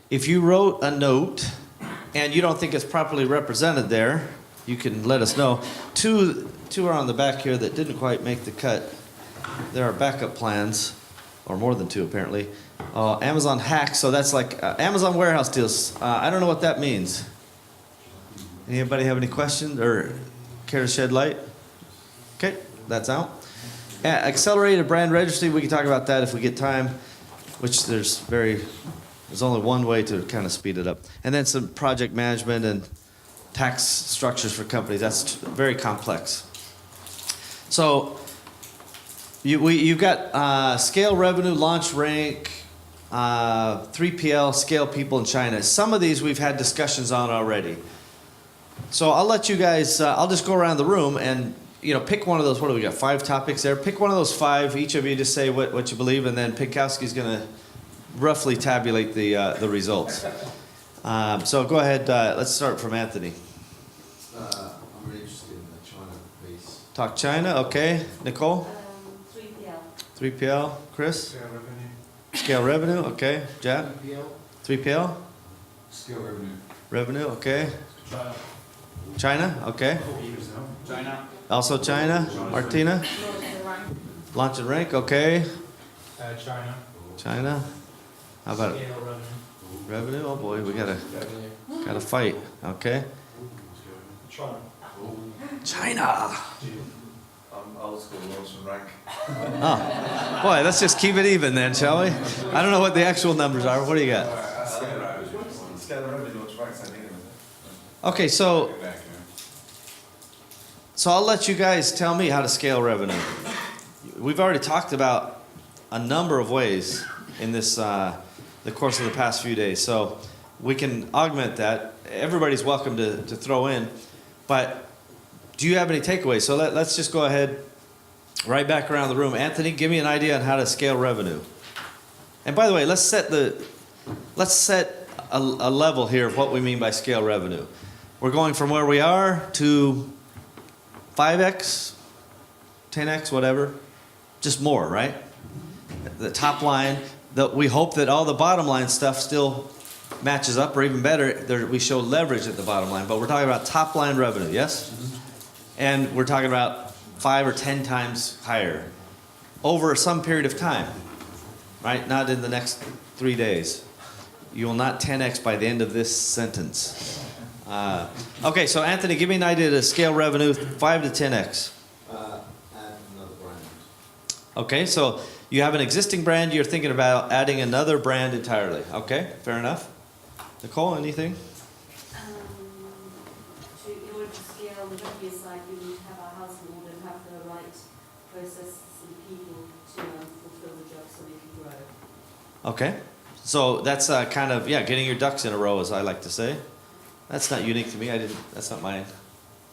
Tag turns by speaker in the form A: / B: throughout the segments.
A: If you wrote a note and you don't think it's properly represented there, you can let us know. Two are on the back here that didn't quite make the cut. There are backup plans, or more than two apparently. Amazon hacks, so that's like Amazon warehouse deals. I don't know what that means. Anybody have any questions or care to shed light? Okay, that's out. Accelerated brand registry, we can talk about that if we get time, which there's only one way to kind of speed it up. And then some project management and tax structures for companies. That's very complex. So you've got scale revenue, launch rank, 3PL, scale people in China. Some of these we've had discussions on already. So I'll let you guys, I'll just go around the room and pick one of those. What do we got? 5 topics there. Pick one of those 5. Each of you just say what you believe, and then Pinkowski's going to roughly tabulate the results. So go ahead. Let's start from Anthony.
B: I'm really interested in the China piece.
A: Talk China. Okay. Nicole?
C: 3PL.
A: 3PL. Chris?
B: Scale revenue.
A: Scale revenue. Okay. Jad?
B: 3PL.
A: 3PL?
B: Scale revenue.
A: Revenue. Okay.
B: China.
A: China. Okay.
B: China.
A: Also China. Martina? Launch and rank. Okay.
B: China.
A: China. How about it?
B: Scale revenue.
A: Revenue? Oh boy, we gotta fight. Okay.
B: China.
A: China.
B: I'll score launch and rank.
A: Oh, boy, let's just keep it even then, shall we? I don't know what the actual numbers are. What do you got?
B: Scale revenue, launch rank, same thing.
A: Okay, so I'll let you guys tell me how to scale revenue. We've already talked about a number of ways in this the course of the past few days, so we can augment that. Everybody's welcome to throw in, but do you have any takeaways? So let's just go ahead, right back around the room. Anthony, give me an idea on how to scale revenue. And by the way, let's set a level here of what we mean by scale revenue. We're going from where we are to 5x, 10x, whatever, just more, right? The top line, we hope that all the bottom line stuff still matches up, or even better, we show leverage at the bottom line, but we're talking about top line revenue, yes? And we're talking about 5 or 10 times higher over some period of time, right? Not in the next 3 days. You will not 10x by the end of this sentence. Okay, so Anthony, give me an idea to scale revenue 5 to 10x.
B: Add another brand.
A: Okay, so you have an existing brand, you're thinking about adding another brand entirely. Okay, fair enough. Nicole, anything?
C: In order to scale the revenue side, you need to have a house in order and have the right processes and people to fulfill the job so they can grow.
A: Okay, so that's kind of, getting your ducks in a row, as I like to say. That's not unique to me. That's not mine.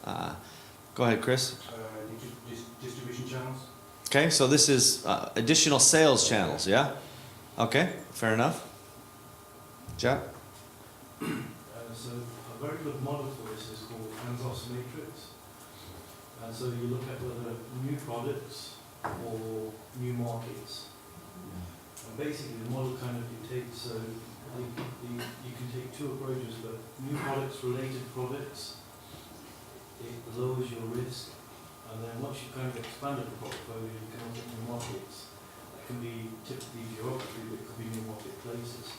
A: Go ahead, Chris.
B: Distribution channels.
A: Okay, so this is additional sales channels, yeah? Okay, fair enough. Jack?
D: So a very good model for this is called hands-off matrix. And so you look at whether new products or new markets. And basically the model kind of dictates, so you can take 2 approaches, but new products, related products, it lowers your risk. And then once you've kind of expanded the portfolio, you can look at new markets. That can be typically geography, but it could be new marketplaces.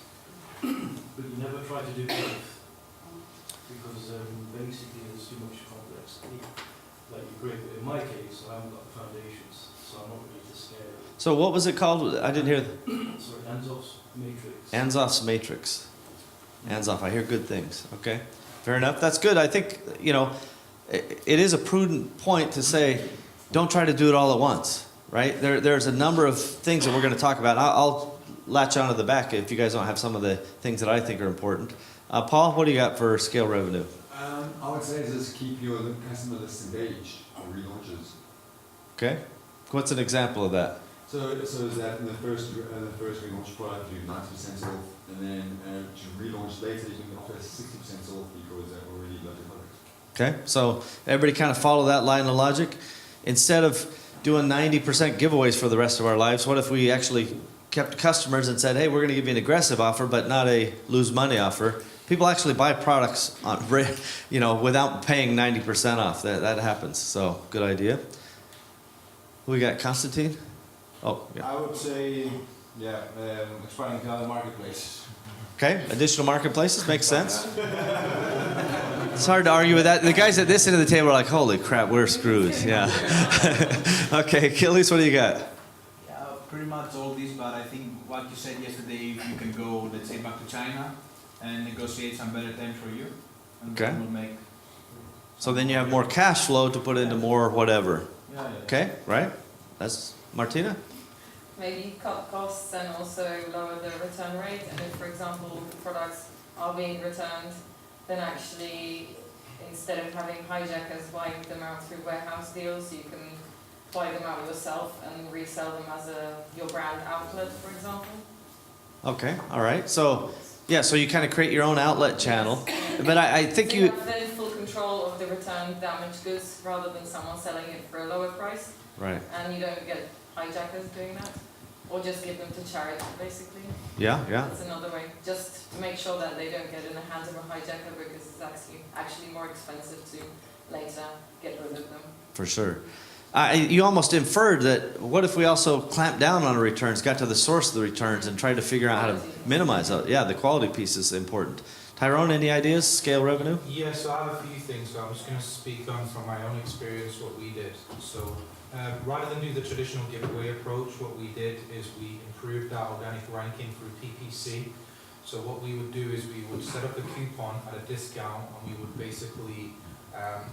D: But you never try to do both, because basically there's too much complexity that you create. But in my case, I haven't got the foundations, so I'm not ready to scale.
A: So what was it called? I didn't hear.
D: Sorry, hands-off matrix.
A: Anzoff's matrix. Anzoff, I hear good things. Okay, fair enough. That's good. I think, it is a prudent point to say, don't try to do it all at once, right? There's a number of things that we're going to talk about. I'll latch onto the back if you guys don't have some of the things that I think are important. Paul, what do you got for scale revenue?
B: I would say just keep your customer list engaged for relaunches.
A: Okay, what's an example of that?
B: So is that in the first relaunch product you do 90% off, and then to relaunch later you can offer 60% off because they're already loved the product.
A: Okay, so everybody kind of follow that line of logic. Instead of doing 90% giveaways for the rest of our lives, what if we actually kept customers and said, hey, we're going to give you an aggressive offer, but not a lose money offer. People actually buy products on, without paying 90% off. That happens. So good idea. Who we got? Constantine? Oh, yeah.
E: I would say, expanding to other marketplaces.
A: Okay, additional marketplaces makes sense. It's hard to argue with that. The guys at this end of the table are like, holy crap, we're screwed. Yeah. Okay, Achilles, what do you got?
F: Yeah, pretty much all these, but I think what you said yesterday, if you can go, let's say, back to China and negotiate some better terms for you, and
A: Okay.
F: that will make.
A: So then you have more cash flow to put into more whatever.
F: Yeah, yeah.
A: Okay, right? That's Martina?
G: Maybe cut costs and also lower the return rate. And if, for example, products are being returned, then actually, instead of having hijackers buying them out through warehouse deals, you can buy them out yourself and resell them as your brand outlet, for example.
A: Okay, all right. So, yeah, so you kind of create your own outlet channel. But I think
G: So
A: you...
G: have then full control of the returned damaged goods rather than someone selling it for a lower price,
A: Right.
G: and you don't get hijackers doing that. Or just give them to charity, basically.
A: Yeah, yeah.
G: That's another way. Just to make sure that they don't get in the hands of a hijacker, because it's actually more expensive to later get rid of them.
A: For sure. You almost inferred that what if we also clamped down on returns, got to the source of the returns, and tried to figure out how to minimize it? Yeah, the quality piece is important. Tyrone, any ideas? Scale revenue?
H: Yeah, so I have a few things. So I'm just going to speak on from my own experience what we did. So rather than do the traditional giveaway approach, what we did is we improved our organic ranking through PPC. So what we would do is we would set up a coupon at a discount, and we would basically,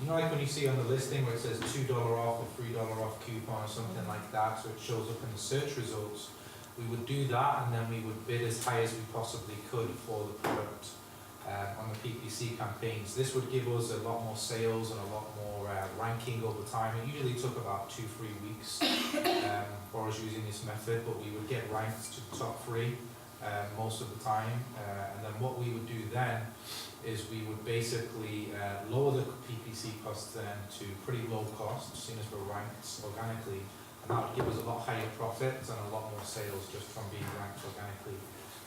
H: like when you see on the listing where it says $2 off or $3 off coupon or something like that, so it shows up in the search results, we would do that, and then we would bid as high as we possibly could for the product on the PPC campaigns. This would give us a lot more sales and a lot more ranking over time. It usually took about 2-3 weeks for us using this method, but we would get ranked to the top 3 most of the time. And then what we would do then is we would basically lower the PPC costs then to pretty low cost, seeing as we're ranked organically, and that would give us a lot higher profits and a lot more sales just from being ranked organically.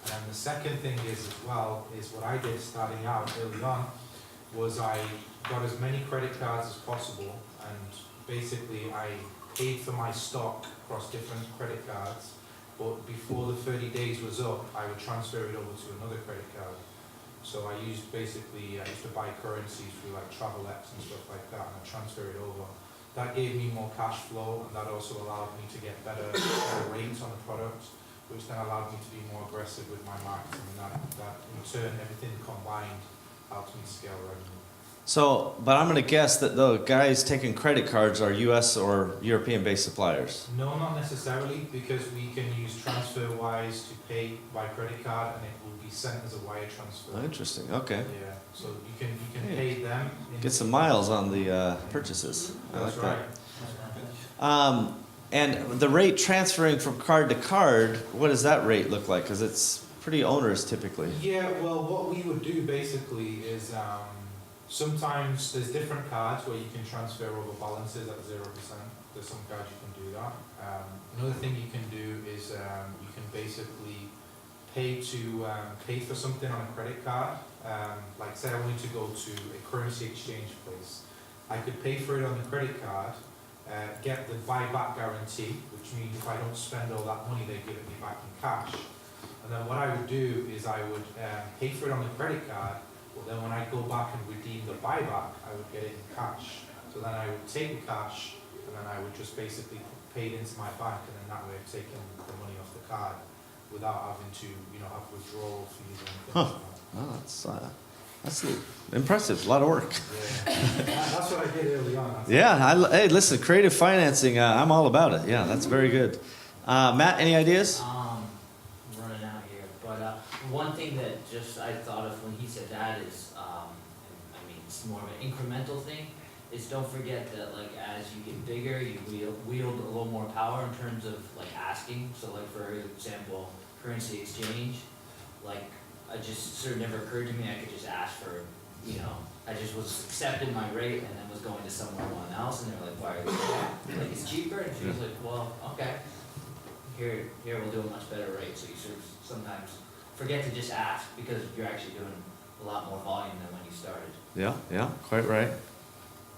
H: And the second thing is as well, is what I did starting out early on, was I got as many credit cards as possible, and basically I paid for my stock across different credit cards, but before the 30 days was up, I would transfer it over to another credit card. So I used to buy currencies through like TravelX and stuff like that, and I transfer it over. That gave me more cash flow, and that also allowed me to get better rates on the product, which then allowed me to be more aggressive with my marketing, and that in turn, everything combined helps me scale revenue.
A: So, but I'm going to guess that the guys taking credit cards are U.S. or European-based suppliers.
H: No, not necessarily, because we can use TransferWise to pay by credit card, and it will be sent as a wire transfer.
A: Oh, interesting. Okay.
H: Yeah, so you can pay them.
A: Get some miles on the purchases. I like
H: That's
A: that.
H: right.
A: And the rate transferring from card to card, what does that rate look like? Because it's pretty onerous typically.
H: Yeah, well, what we would do basically is sometimes there's different cards where you can transfer over balances at 0%. There's some cards you can do that. Another thing you can do is you can basically pay for something on a credit card. Like say I wanted to go to a currency exchange place. I could pay for it on the credit card, get the buyback guarantee, which means if I don't spend all that money, they give it me back in cash. And then what I would do is I would pay for it on the credit card, but then when I go back and redeem the buyback, I would get it in cash. So then I would take the cash, and then I would just basically pay it into my bank, and then that way I've taken the money off the card without having to, have withdrawal fees or anything like that.
A: Oh, that's impressive. A lot of work.
H: Yeah. That's what I did early on.
A: Yeah. Hey, listen, creative financing. I'm all about it. Yeah, that's very good. Matt, any ideas?
I: I'm running out here, but one thing that just I thought of when he said that is, it's more of an incremental thing. Is don't forget that as you get bigger, you wield a little more power in terms of asking. So for example, currency exchange, I just sort of never occurred to me I could just ask for, I just was accepting my rate and then was going to someone else, and they're like, why are you doing that? It's cheaper, and she was like, well, okay. here we'll do a much better rate, so you sort of sometimes forget to just ask, because you're actually doing a lot more volume than when you started.
A: Yeah, quite right.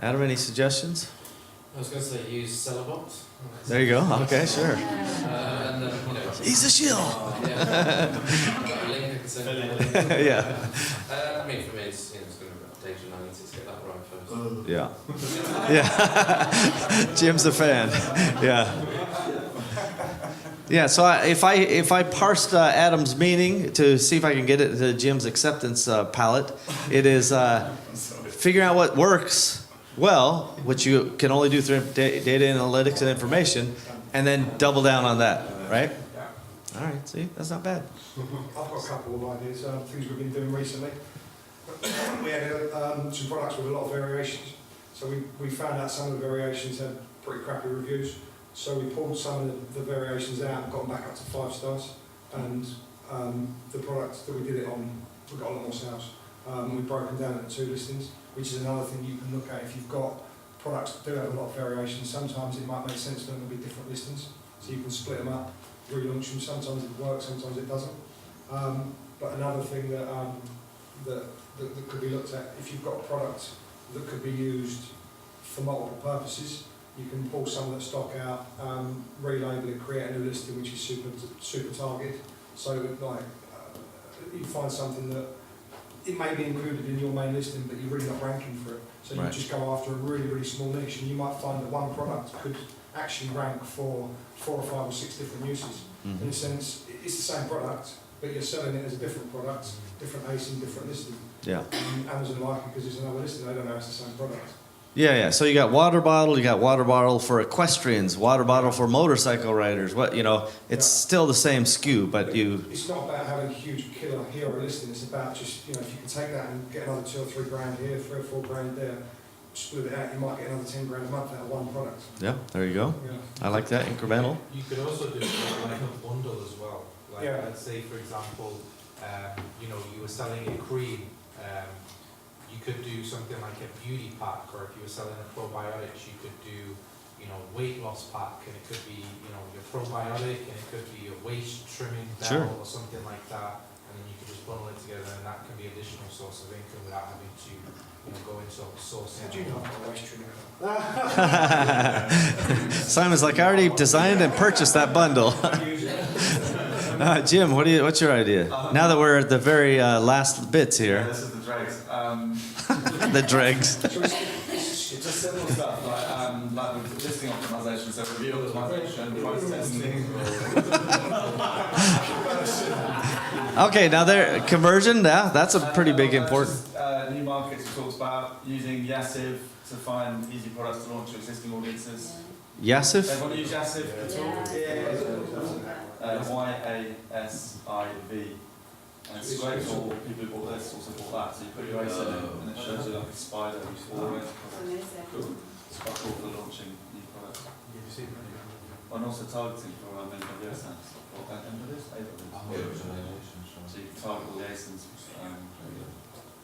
A: Adam, any suggestions?
J: I was going to say use Celebot.
A: There you go. Okay, sure.
J: And
A: He's a shill.
J: Linux and
A: Yeah.
J: I mean, for me, it's going to be data analytics. Get that right first.
A: Yeah. Yeah. Jim's a fan. Yeah. Yeah. So if I parsed Adam's meaning to see if I can get it to Jim's acceptance palette, it is figuring out what works well, which you can only do through data analytics and information, and then double down on that, right? All right. See, that's not bad.
K: I've got a couple of ideas, things we've been doing recently. We had some products with a lot of variations, so we found out some of the variations had pretty crappy reviews, so we pulled some of the variations out and got them back up to 5 stars, and the products that we did it on, we got a lot more sales. We've broken down into 2 listings, which is another thing you can look at if you've got products that do have a lot of variations. Sometimes it might make sense for them to be different listings, so you can split them up, relaunch them. Sometimes it works, sometimes it doesn't. But another thing that could be looked at, if you've got a product that could be used for multiple purposes, you can pull some of that stock out, relabel it, create a new listing which is super targeted. So that, like, you find something that it may be included in your main listing, but you're really not ranking for it. So you
A: Right.
K: just go after a really, really small niche, and you might find that one product could actually rank for 4 or 5 or 6 different uses.
A: Mhm.
K: In a sense, it's the same product, but you're selling it as a different product, different ASIN, different listing.
A: Yeah.
K: Amazon like it because it's another listing, they don't know it's the same product.
A: Yeah. So you got water bottle for equestrians, water bottle for motorcycle riders. It's
K: Yeah.
A: still the same SKU, but you.
K: It's not about having a huge killer hero listing, it's about just, if you can take that and get another 2 or 3 grand here, 3 or 4 grand there, split it out, you might get another 10 grand a month out of one product.
A: Yeah. There you go.
K: Yeah.
A: I like that incremental.
H: You could also do like a bundle as well. Like,
K: Yeah.
H: let's say, for example, you were selling a cream. You could do something like a beauty pack, or if you were selling a probiotics, you could do, weight loss pack, and it could be, your probiotic, and it could be a waist trimming belt
A: Sure.
H: or something like that, and then you could just bundle it together, and that can be additional source of income without having to, go into sourcing.
K: How do you know I've got a waist trimmer?
A: Simon's like, I already designed and purchased that bundle. Jim, what's your idea? Now that we're at the very last bits
E: Yeah,
A: here,
E: this is the dregs.
A: the dregs.
E: It's just simple stuff like with listing optimization, so review optimization, price testing.
A: Okay, now conversion. Yeah, that's a pretty big important.
E: New markets we talked about using Yassiv to find easy products to launch to existing audiences.
A: Yassiv.
E: Everyone use Yassiv at all? YASIV. And it's great for people who bought this, also bought that. So you put your ACE in it, and it shows you like a spider or
C: So
E: orange.
C: amazing.
E: Cool. It's quite cool for launching new products. And also targeting for mental health sense. Or AWS? So you can target all the ASINs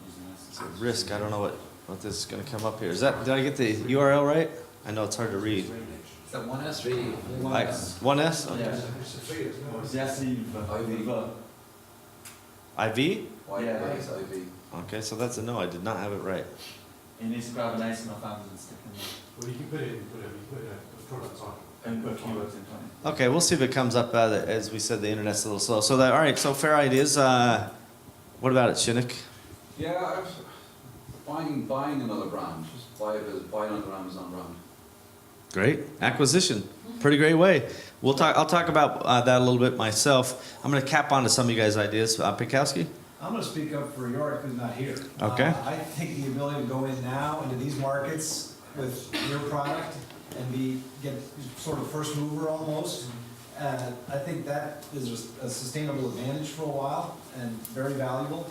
E: using this.
A: Risk. I don't know what this is going to come up here. Did I get the URL right? I know it's hard to read.
L: Is that 1S?
A: 1S. Okay.
E: Yeah. Yassiv.
A: IV.
E: Yeah.
L: IV.
A: Okay, so that's a no. I did not have it right.
E: You need to grab an ASIN off Amazon and stick in there.
D: Well, you can put it in whatever, you put a product on.
E: And put keywords in front.
A: Okay, we'll see if it comes up. As we said, the internet's a little slow. So all right. So fair ideas. What about it, Shinnick?
L: Yeah, buying another brand. Just buy another Amazon brand.
A: Great acquisition. Pretty great way. I'll talk about that a little bit myself. I'm going to cap onto some of you guys' ideas. Pikowski?
M: I'm going to speak up for Yorick, who's not here.
A: Okay.
M: I think the ability to go in now into these markets with your product and get sort of first mover almost, I think that is a sustainable advantage for a while and very valuable.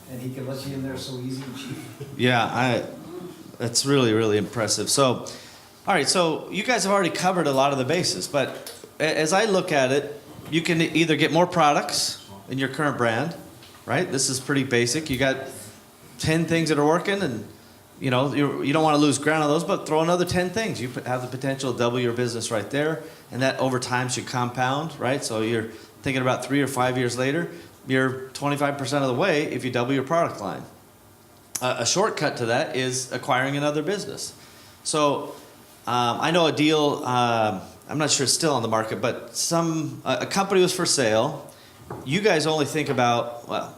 M: And he can let you in there so easy and cheap.
A: Yeah, it's really, really impressive. So, all right, so you guys have already covered a lot of the bases, but as I look at it, you can either get more products in your current brand, right? This is pretty basic. You got 10 things that are working, and you know, you don't want to lose ground on those, but throw another 10 things. You have the potential to double your business right there, and that over time should compound, right? So you're thinking about 3 or 5 years later, you're 25% of the way if you double your product line. A shortcut to that is acquiring another business. So I know a deal, I'm not sure it's still on the market, but a company was for sale. You guys only think about, well,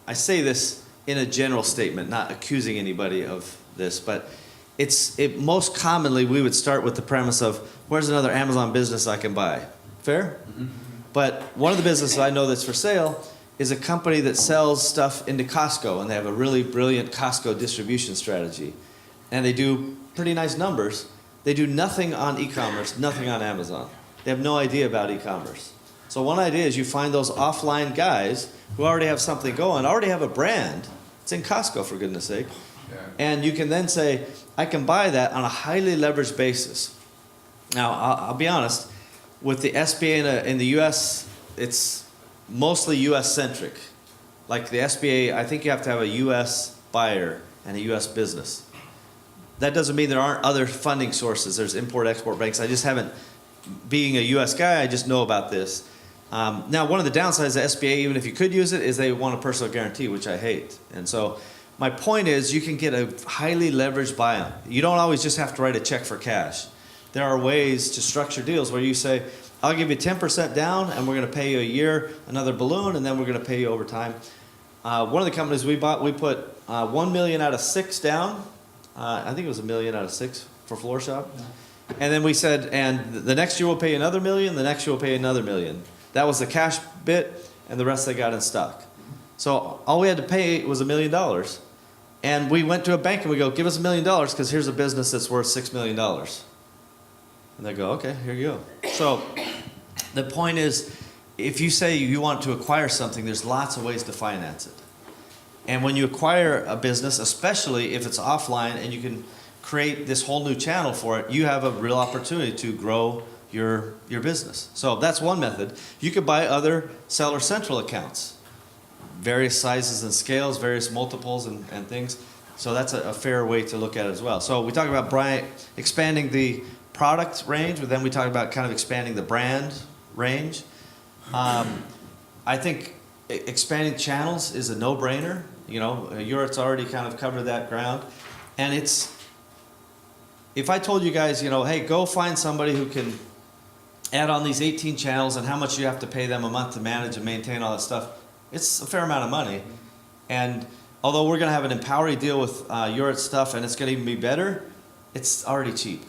A: I say this in a general statement, not accusing anybody of this, but most commonly we would start with the premise of, where's another Amazon business I can buy? Fair? Mm-hmm. But one of the businesses I know that's for sale is a company that sells stuff into Costco, and they have a really brilliant Costco distribution strategy. And they do pretty nice numbers. They do nothing on e-commerce, nothing on Amazon. They have no idea about e-commerce. So one idea is you find those offline guys who already have something going, already have a brand. It's in Costco, for goodness sake.
L: Yeah.
A: And you can then say, I can buy that on a highly leveraged basis. Now, I'll be honest, with the SBA in the U.S., it's mostly U.S.-centric. Like the SBA, I think you have to have a U.S. buyer and a U.S. business. That doesn't mean there aren't other funding sources. There's import-export banks. I just haven't, being a U.S. guy, I just know about this. Now, one of the downsides of SBA, even if you could use it, is they want a personal guarantee, which I hate. And so my point is you can get a highly leveraged buyout. You don't always just have to write a check for cash. There are ways to structure deals where you say, I'll give you 10% down, and we're going to pay you a year, another balloon, and then we're going to pay you over time. One of the companies we bought, we put $1 million out of 6 down. I think it was $1 million out of 6 for Floor Shop. Yeah. And then we said, and the next year we'll pay you another $1 million, the next year we'll pay you another $1 million. That was the cash bit, and the rest they got in stock. So all we had to pay was $1 million. And we went to a bank and we go, give us $1 million because here's a business that's worth $6 million. And they go, okay, here you go. So the point is, if you say you want to acquire something, there's lots of ways to finance it. And when you acquire a business, especially if it's offline and you can create this whole new channel for it, you have a real opportunity to grow your business. So that's one method. You could buy other Seller Central accounts, various sizes and scales, various multiples and things. So that's a fair way to look at it as well. So we talk about expanding the product range, but then we talk about kind of expanding the brand range. I think expanding channels is a no-brainer. You know, Europe's already kind of covered that ground. And if I told you guys, you know, hey, go find somebody who can add on these 18 channels and how much you have to pay them a month to manage and maintain all that stuff, it's a fair amount of money. And although we're going to have an empowering deal with Europe stuff and it's going to even be better, it's already cheap.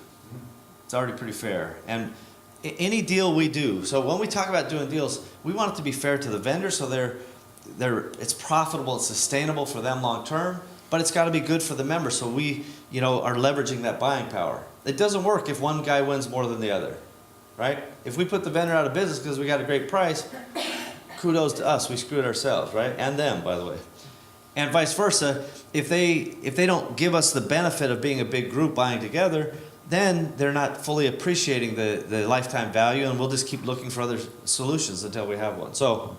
A: It's already pretty fair. And any deal we do, so when we talk about doing deals, we want it to be fair to the vendor so it's profitable, it's sustainable for them long term, but it's got to be good for the member so we, you know, are leveraging that buying power. It doesn't work if one guy wins more than the other, right? If we put the vendor out of business because we got a great price, kudos to us, we screwed ourselves, right? And them, by the way. And vice versa, if they don't give us the benefit of being a big group buying together, then they're not fully appreciating the lifetime value, and we'll just keep looking for other solutions until we have one. So,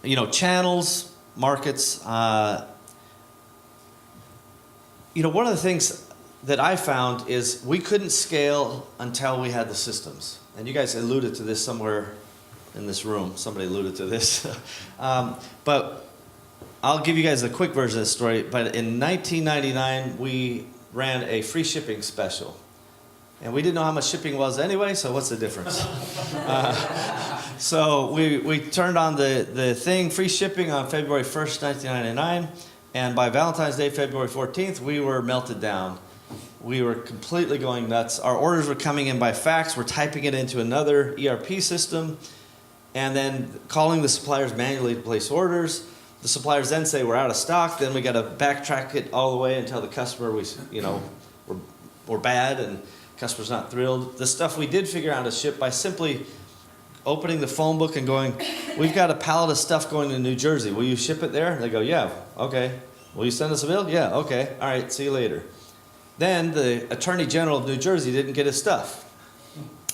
A: you know, channels, markets, you know, one of the things that I found is we couldn't scale until we had the systems. And you guys alluded to this somewhere in this room. Somebody alluded to this. But I'll give you guys a quick version of the story. But in 1999, we ran a free shipping special. And we didn't know how much shipping was anyway, so what's the difference? So we turned on the thing, free shipping, on February 1st, 1999. And by Valentine's Day, February 14th, we were melted down. We were completely going nuts. Our orders were coming in by fax. We're typing it into another ERP system and then calling the suppliers manually to place orders. The suppliers then say we're out of stock. Then we got to backtrack it all the way and tell the customer we're bad and customer's not thrilled. The stuff we did figure out to ship by simply opening the phone book and going, we've got a pallet of stuff going to New Jersey. Will you ship it there? They go, yeah, okay. Will you send us a bill? Yeah, okay. All right, see you later. Then the Attorney General of New Jersey didn't get his stuff.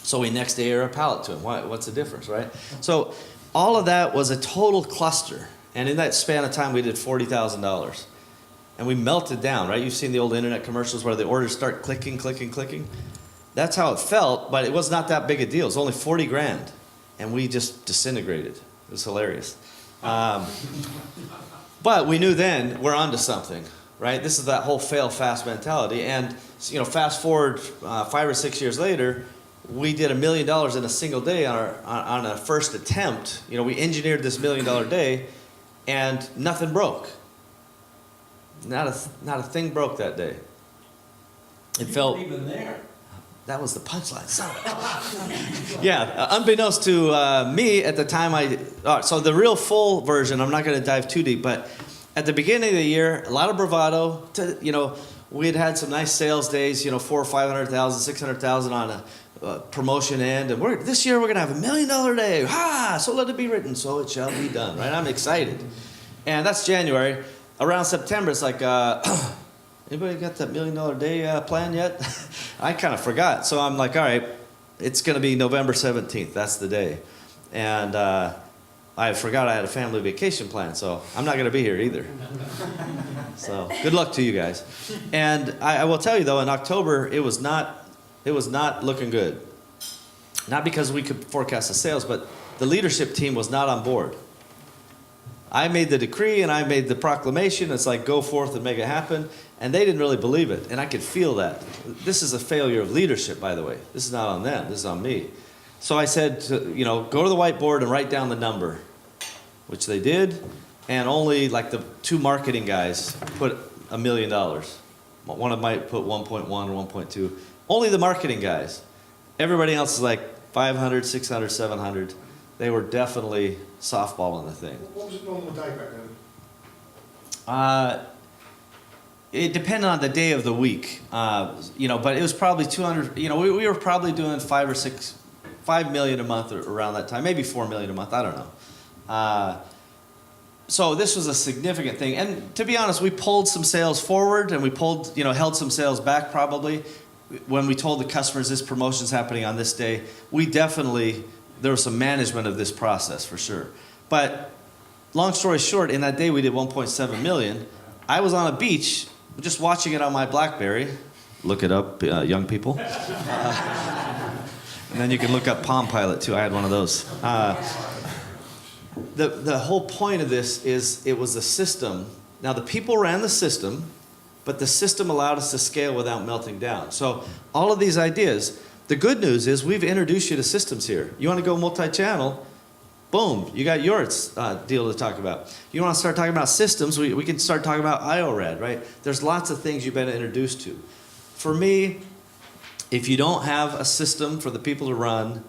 A: So we next day air a pallet to him. What's the difference, right? So all of that was a total cluster. And in that span of time, we did $40,000. and we melted down, right? You've seen the old internet commercials where the orders start clicking, clicking, clicking. That's how it felt, but it was not that big a deal. It was only 40 grand, and we just disintegrated. It was hilarious. But we knew then we're onto something, right? This is that whole fail fast mentality. And fast forward 5 or 6 years later, we did $1 million in a single day on a first attempt. We engineered this $1 million day, and nothing broke. Not a thing broke that day. It felt
M: even there.
A: that was the punchline. Son of a- Yeah, unbeknownst to me at the time, so the real full version, I'm not going to dive too deep, but at the beginning of the year, a lot of bravado. We had some nice sales days, 400,000 or 500,000, 600,000 on a promotion end, and this year we're going to have $1 million day. Ha! So let it be written, so it shall be done. Right? I'm excited, and that's January. Around September, it's like. Anybody got that $1 million day plan yet? I kind of forgot. So I'm like, all right, it's going to be November 17th. That's the day. And I forgot I had a family vacation plan, so I'm not going to be here either. So good luck to you guys. And I will tell you, though, in October, it was not looking good. Not because we could forecast the sales, but the leadership team was not on board. I made the decree and I made the proclamation. It's like, go forth and make it happen. And they didn't really believe it. And I could feel that. This is a failure of leadership, by the way. This is not on them. This is on me. So I said, go to the whiteboard and write down the number, which they did. And only like the 2 marketing guys put $1 million. One of them might put 1.1 or 1.2. Only the marketing guys. Everybody else is like 500, 600, 700. They were definitely softballing the thing.
K: What was a normal day back then?
A: It depended on the day of the week, but it was probably 200. We were probably doing 5 million a month or around that time, maybe 4 million a month. I don't know. So this was a significant thing, and to be honest, we pulled some sales forward, and we held some sales back probably. When we told the customers this promotion's happening on this day, there was some management of this process for sure. But long story short, in that day we did 1.7 million. I was on a beach just watching it on my BlackBerry. Look it up, young people. And then you can look up Palm Pilot too. I had one of those. The whole point of this is it was a system. Now the people ran the system, but the system allowed us to scale without melting down. So all of these ideas, the good news is we've introduced you to systems here. You want to go multi-channel, boom, you got your deal to talk about. You want to start talking about systems, we can start talking about IORAD, right? There's lots of things you've been introduced to. For me, if you don't have a system for the people to run,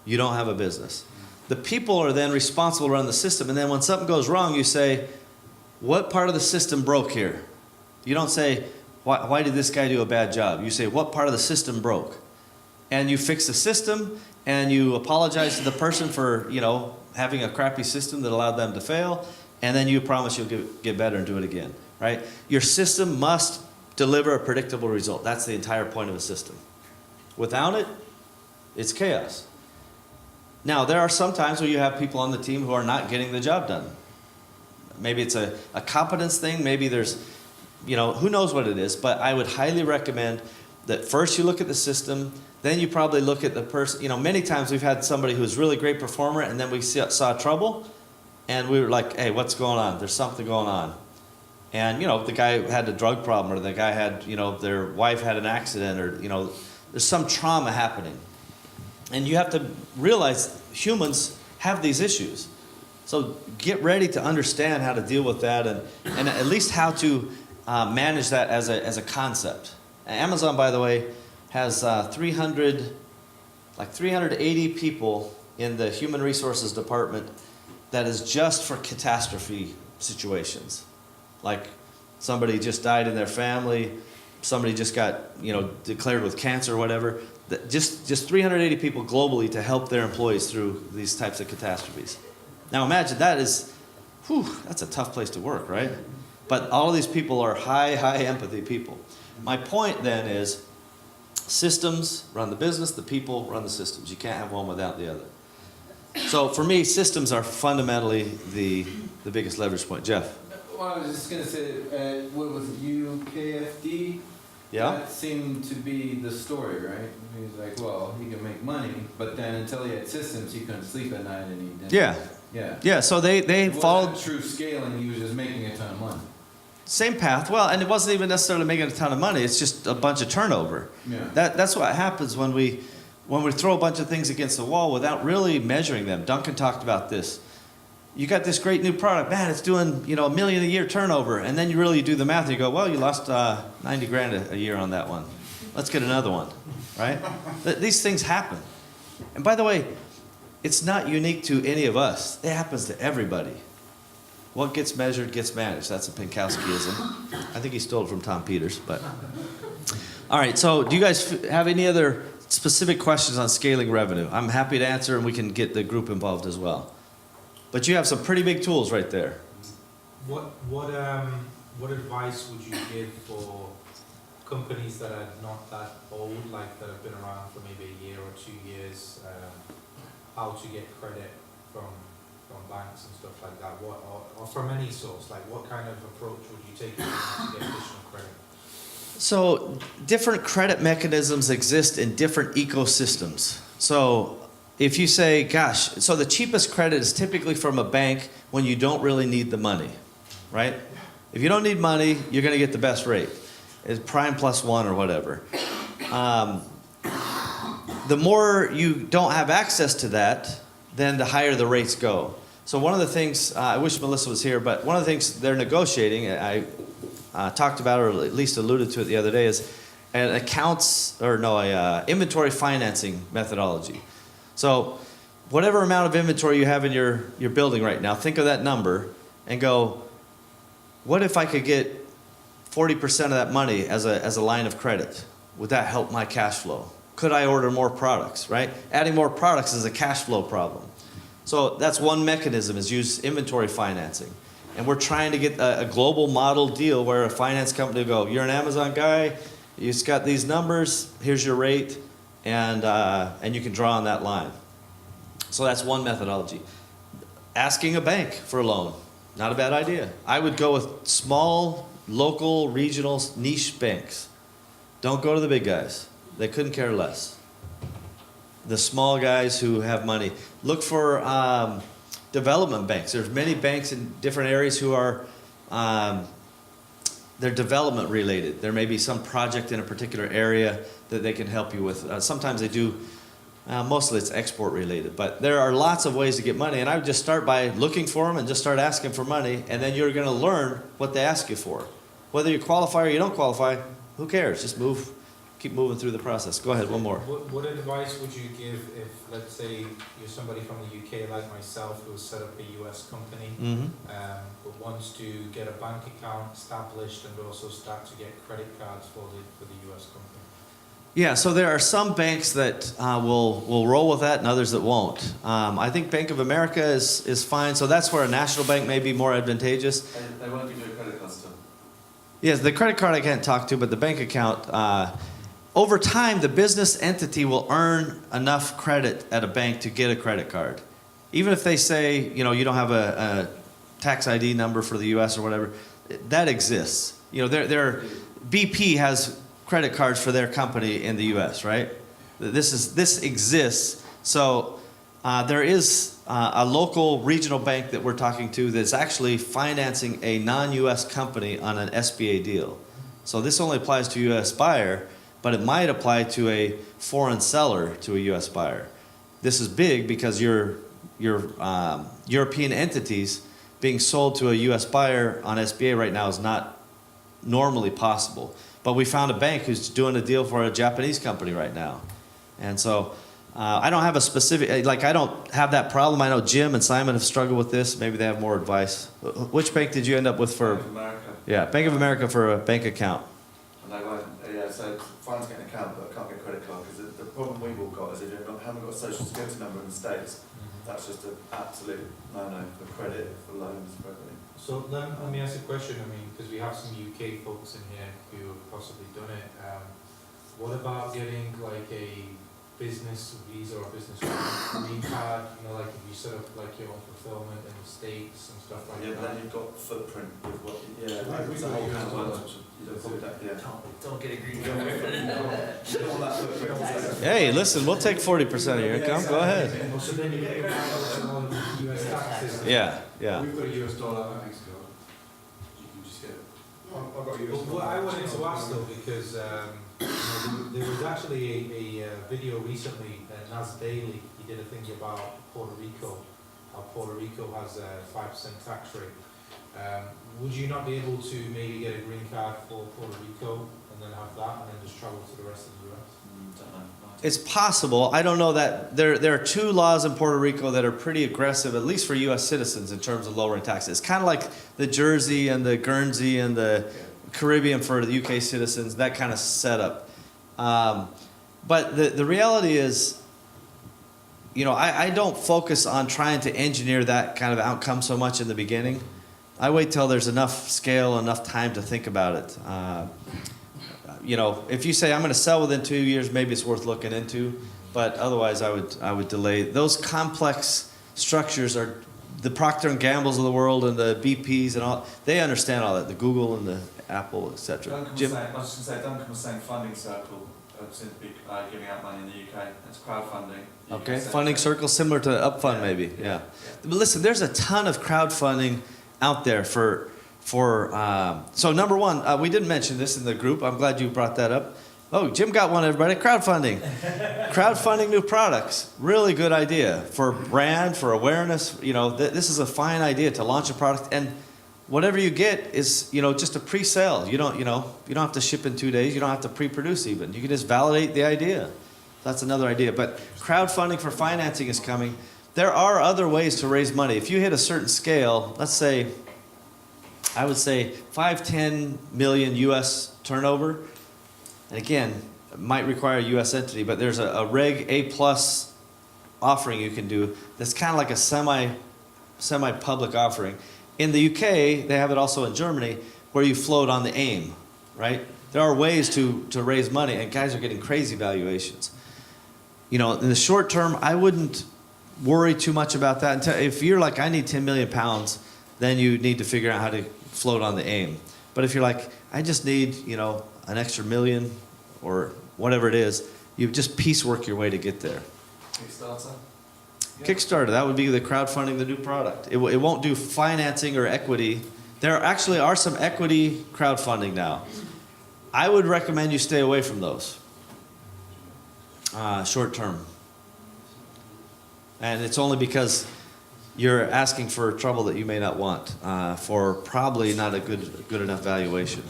A: you don't have a business. The people are then responsible to run the system, and then when something goes wrong, you say, what part of the system broke here? You don't say, why did this guy do a bad job? You say, what part of the system broke? And you fix the system, and you apologize to the person for, having a crappy system that allowed them to fail, and then you promise you'll get better and do it again, right? Your system must deliver a predictable result. That's the entire point of a system. Without it, it's chaos. Now, there are some times where you have people on the team who are not getting the job done. Maybe it's a competence thing, maybe there's, who knows what it is, but I would highly recommend that first you look at the system, then you probably look at the person. Many times we've had somebody who's a really great performer, and then we saw trouble, and we were like, hey, what's going on? There's something going on. And, the guy had a drug problem, or the guy had, their wife had an accident, or, there's some trauma happening. And you have to realize humans have these issues. So get ready to understand how to deal with that, and at least how to manage that as a concept. Amazon, by the way, has 380 people in the human resources department that is just for catastrophe situations. Like somebody just died in their family, somebody just got declared with cancer or whatever. Just 380 people globally to help their employees through these types of catastrophes. Now imagine that's a tough place to work, right? But all of these people are high empathy people. My point then is systems run the business, the people run the systems. You can't have one without the other. So for me, systems are fundamentally the biggest leverage point. Jeff?
J: Well, I was just gonna say, what was it, UKFD?
A: Yeah?
J: That seemed to be the story, right? He's like, well, he can make money, but then until he had systems, he couldn't sleep at night and he didn't.
A: Yeah.
J: Yeah.
A: Yeah, so they
J: It
A: followed
J: wasn't true scaling, he was just making a ton of money.
A: same path. Well, and it wasn't even necessarily making a ton of money. It's just a bunch of turnover.
J: Yeah.
A: That's what happens when we throw a bunch of things against the wall without really measuring them. Duncan talked about this. You got this great new product, man, it's doing, $1 million a year turnover, and then you really do the math and you go, well, you lost 90 grand a year on that one. Let's get another one, right? These things happen. And by the way, it's not unique to any of us. It happens to everybody. What gets measured gets managed. That's a Pinkowskiism. I think he stole it from Tom Peters, but. All right, so do you guys have any other specific questions on scaling revenue? I'm happy to answer and we can get the group involved as well. But you have some pretty big tools right there.
H: What advice would you give for companies that are not that old, like that have been around for maybe a year or 2 years, how to get credit from banks and stuff like that, or from any source, like what kind of approach would you take to get additional credit?
A: So different credit mechanisms exist in different ecosystems. So if you say, gosh, so the cheapest credit is typically from a bank when you don't really need the money, right? If you don't need money, you're going to get the best rate. It's prime plus one or whatever. The more you don't have access to that, then the higher the rates go. So one of the things, I wish Melissa was here, but one of the things they're negotiating, I talked about or at least alluded to it the other day, is an inventory financing methodology. So whatever amount of inventory you have in your building right now, think of that number and go, what if I could get 40% of that money as a line of credit? Would that help my cash flow? Could I order more products, right? Adding more products is a cash flow problem. So that's one mechanism, is use inventory financing. And we're trying to get a global model deal where a finance company will go, you're an Amazon guy, you've got these numbers, here's your rate, and you can draw on that line. So that's one methodology. Asking a bank for a loan, not a bad idea. I would go with small, local, regional, niche banks. Don't go to the big guys. They couldn't care less. The small guys who have money. Look for development banks. There's many banks in different areas who are, they're development related. There may be some project in a particular area that they can help you with. Sometimes they do, mostly it's export related, but there are lots of ways to get money, and I would just start by looking for them and just start asking for money, and then you're going to learn what they ask you for. Whether you qualify or you don't qualify, who cares? Just keep moving through the process. Go ahead, one more.
H: What advice would you give if, let's say, you're somebody from the UK like myself who has set up a US company, but wants to get a bank account established and also start to get credit cards for the US company?
A: Yeah, so there are some banks that will roll with that and others that won't. I think Bank of America is fine, so that's where a national bank may be more advantageous.
E: They won't give you a credit card still.
A: Yes, the credit card I can't talk to, but the bank account, over time, the business entity will earn enough credit at a bank to get a credit card. Even if they say, you don't have a tax ID number for the US or whatever, that exists. BP has credit cards for their company in the US, right? This exists. So there is a local regional bank that we're talking to that's actually financing a non-US company on an SBA deal. So this only applies to a US buyer, but it might apply to a foreign seller to a US buyer. This is big because your European entities being sold to a US buyer on SBA right now is not normally possible. But we found a bank who's doing a deal for a Japanese company right now. And so I don't have a specific, I don't have that problem. I know Jim and Simon have struggled with this. Maybe they have more advice. Which bank did you end up with for?
E: Bank of America.
A: Yeah, Bank of America for a bank account.
E: And they won't, so fine to get an account, but can't get a credit card, because the problem we've all got is if you haven't got a social security number in the States, that's just an absolute no-no for credit, for loans, for everything.
H: So let me ask a question, because we have some UK folks in here who have possibly done it. What about getting like a business visa or business green card, you know, like if you set up like your own fulfillment in the States and stuff like
E: Yeah, but
H: that.
E: then you've got footprint with what,
H: We-
E: it's a
H: we
E: whole
H: got
E: kind of
H: US
E: works, which you don't want that, yeah.
I: Don't get a green
E: You don't
I: card.
E: want that footprint.
A: Hey, listen, we'll take 40% of your income. Go ahead.
H: Well, so then you get all of the US taxes.
A: Yeah, yeah.
L: We've got a US dollar in Mexico. You can just get it.
C: Yeah.
K: I've got
H: Well, what I wanted to ask though, because you know, there was actually a video recently, Nas Daily, he did a thing about Puerto Rico, how Puerto Rico has a 5% tax rate. Would you not be able to maybe get a green card for Puerto Rico and then have that and then just travel to the rest of the US?
E: Don't know.
A: It's possible. I don't know that there are two laws in Puerto Rico that are pretty aggressive, at least for U.S. citizens, in terms of lowering taxes. It's kind of like the Jersey and the Guernsey and the Caribbean for the UK citizens, that kind of setup. But the reality is, you know, I don't focus on trying to engineer that kind of outcome so much in the beginning. I wait till there's enough scale, enough time to think about it. You know, if you say I'm going to sell within 2 years, maybe it's worth looking into. But otherwise, I would delay. Those complex structures are the Procter and Gambles of the world and the BPs and all. They understand all that. The Google and the Apple, etc.
E: Duncan was
A: Jim.
E: saying, I was just going to say, Duncan was saying Funding Circle seems to be giving out money in the UK. It's crowdfunding.
A: Okay, funding circle similar to Upfund, maybe. Yeah. But listen, there's a ton of crowdfunding out there for. So number one, we didn't mention this in the group. I'm glad you brought that up. Oh, Jim got one, everybody. Crowdfunding. Crowdfunding new products. Really good idea for brand, for awareness. You know, this is a fine idea to launch a product, and whatever you get is, you know, just a pre-sale. You don't have to ship in 2 days. You don't have to pre-produce even. You can just validate the idea. That's another idea. But crowdfunding for financing is coming. There are other ways to raise money. If you hit a certain scale, let's say, I would say 5-10 million US turnover. And again, it might require a US entity, but there's a Reg A+ offering you can do that's kind of like a semi-public offering. In the UK, they have it also in Germany, where you float on the AIM, right? There are ways to raise money, and guys are getting crazy valuations. You know, in the short term, I wouldn't worry too much about that. Until, if you're like, I need 10 million pounds, then you need to figure out how to float on the AIM. But if you're like, I just need, you know, an extra million or whatever it is, you just piecework your way to get there.
E: Kickstarter.
A: Kickstarter, that would be the crowdfunding the new product. It won't do financing or equity. There actually are some equity crowdfunding now. I would recommend you stay away from those. Short term. And it's only because you're asking for trouble that you may not want for probably not a good enough valuation.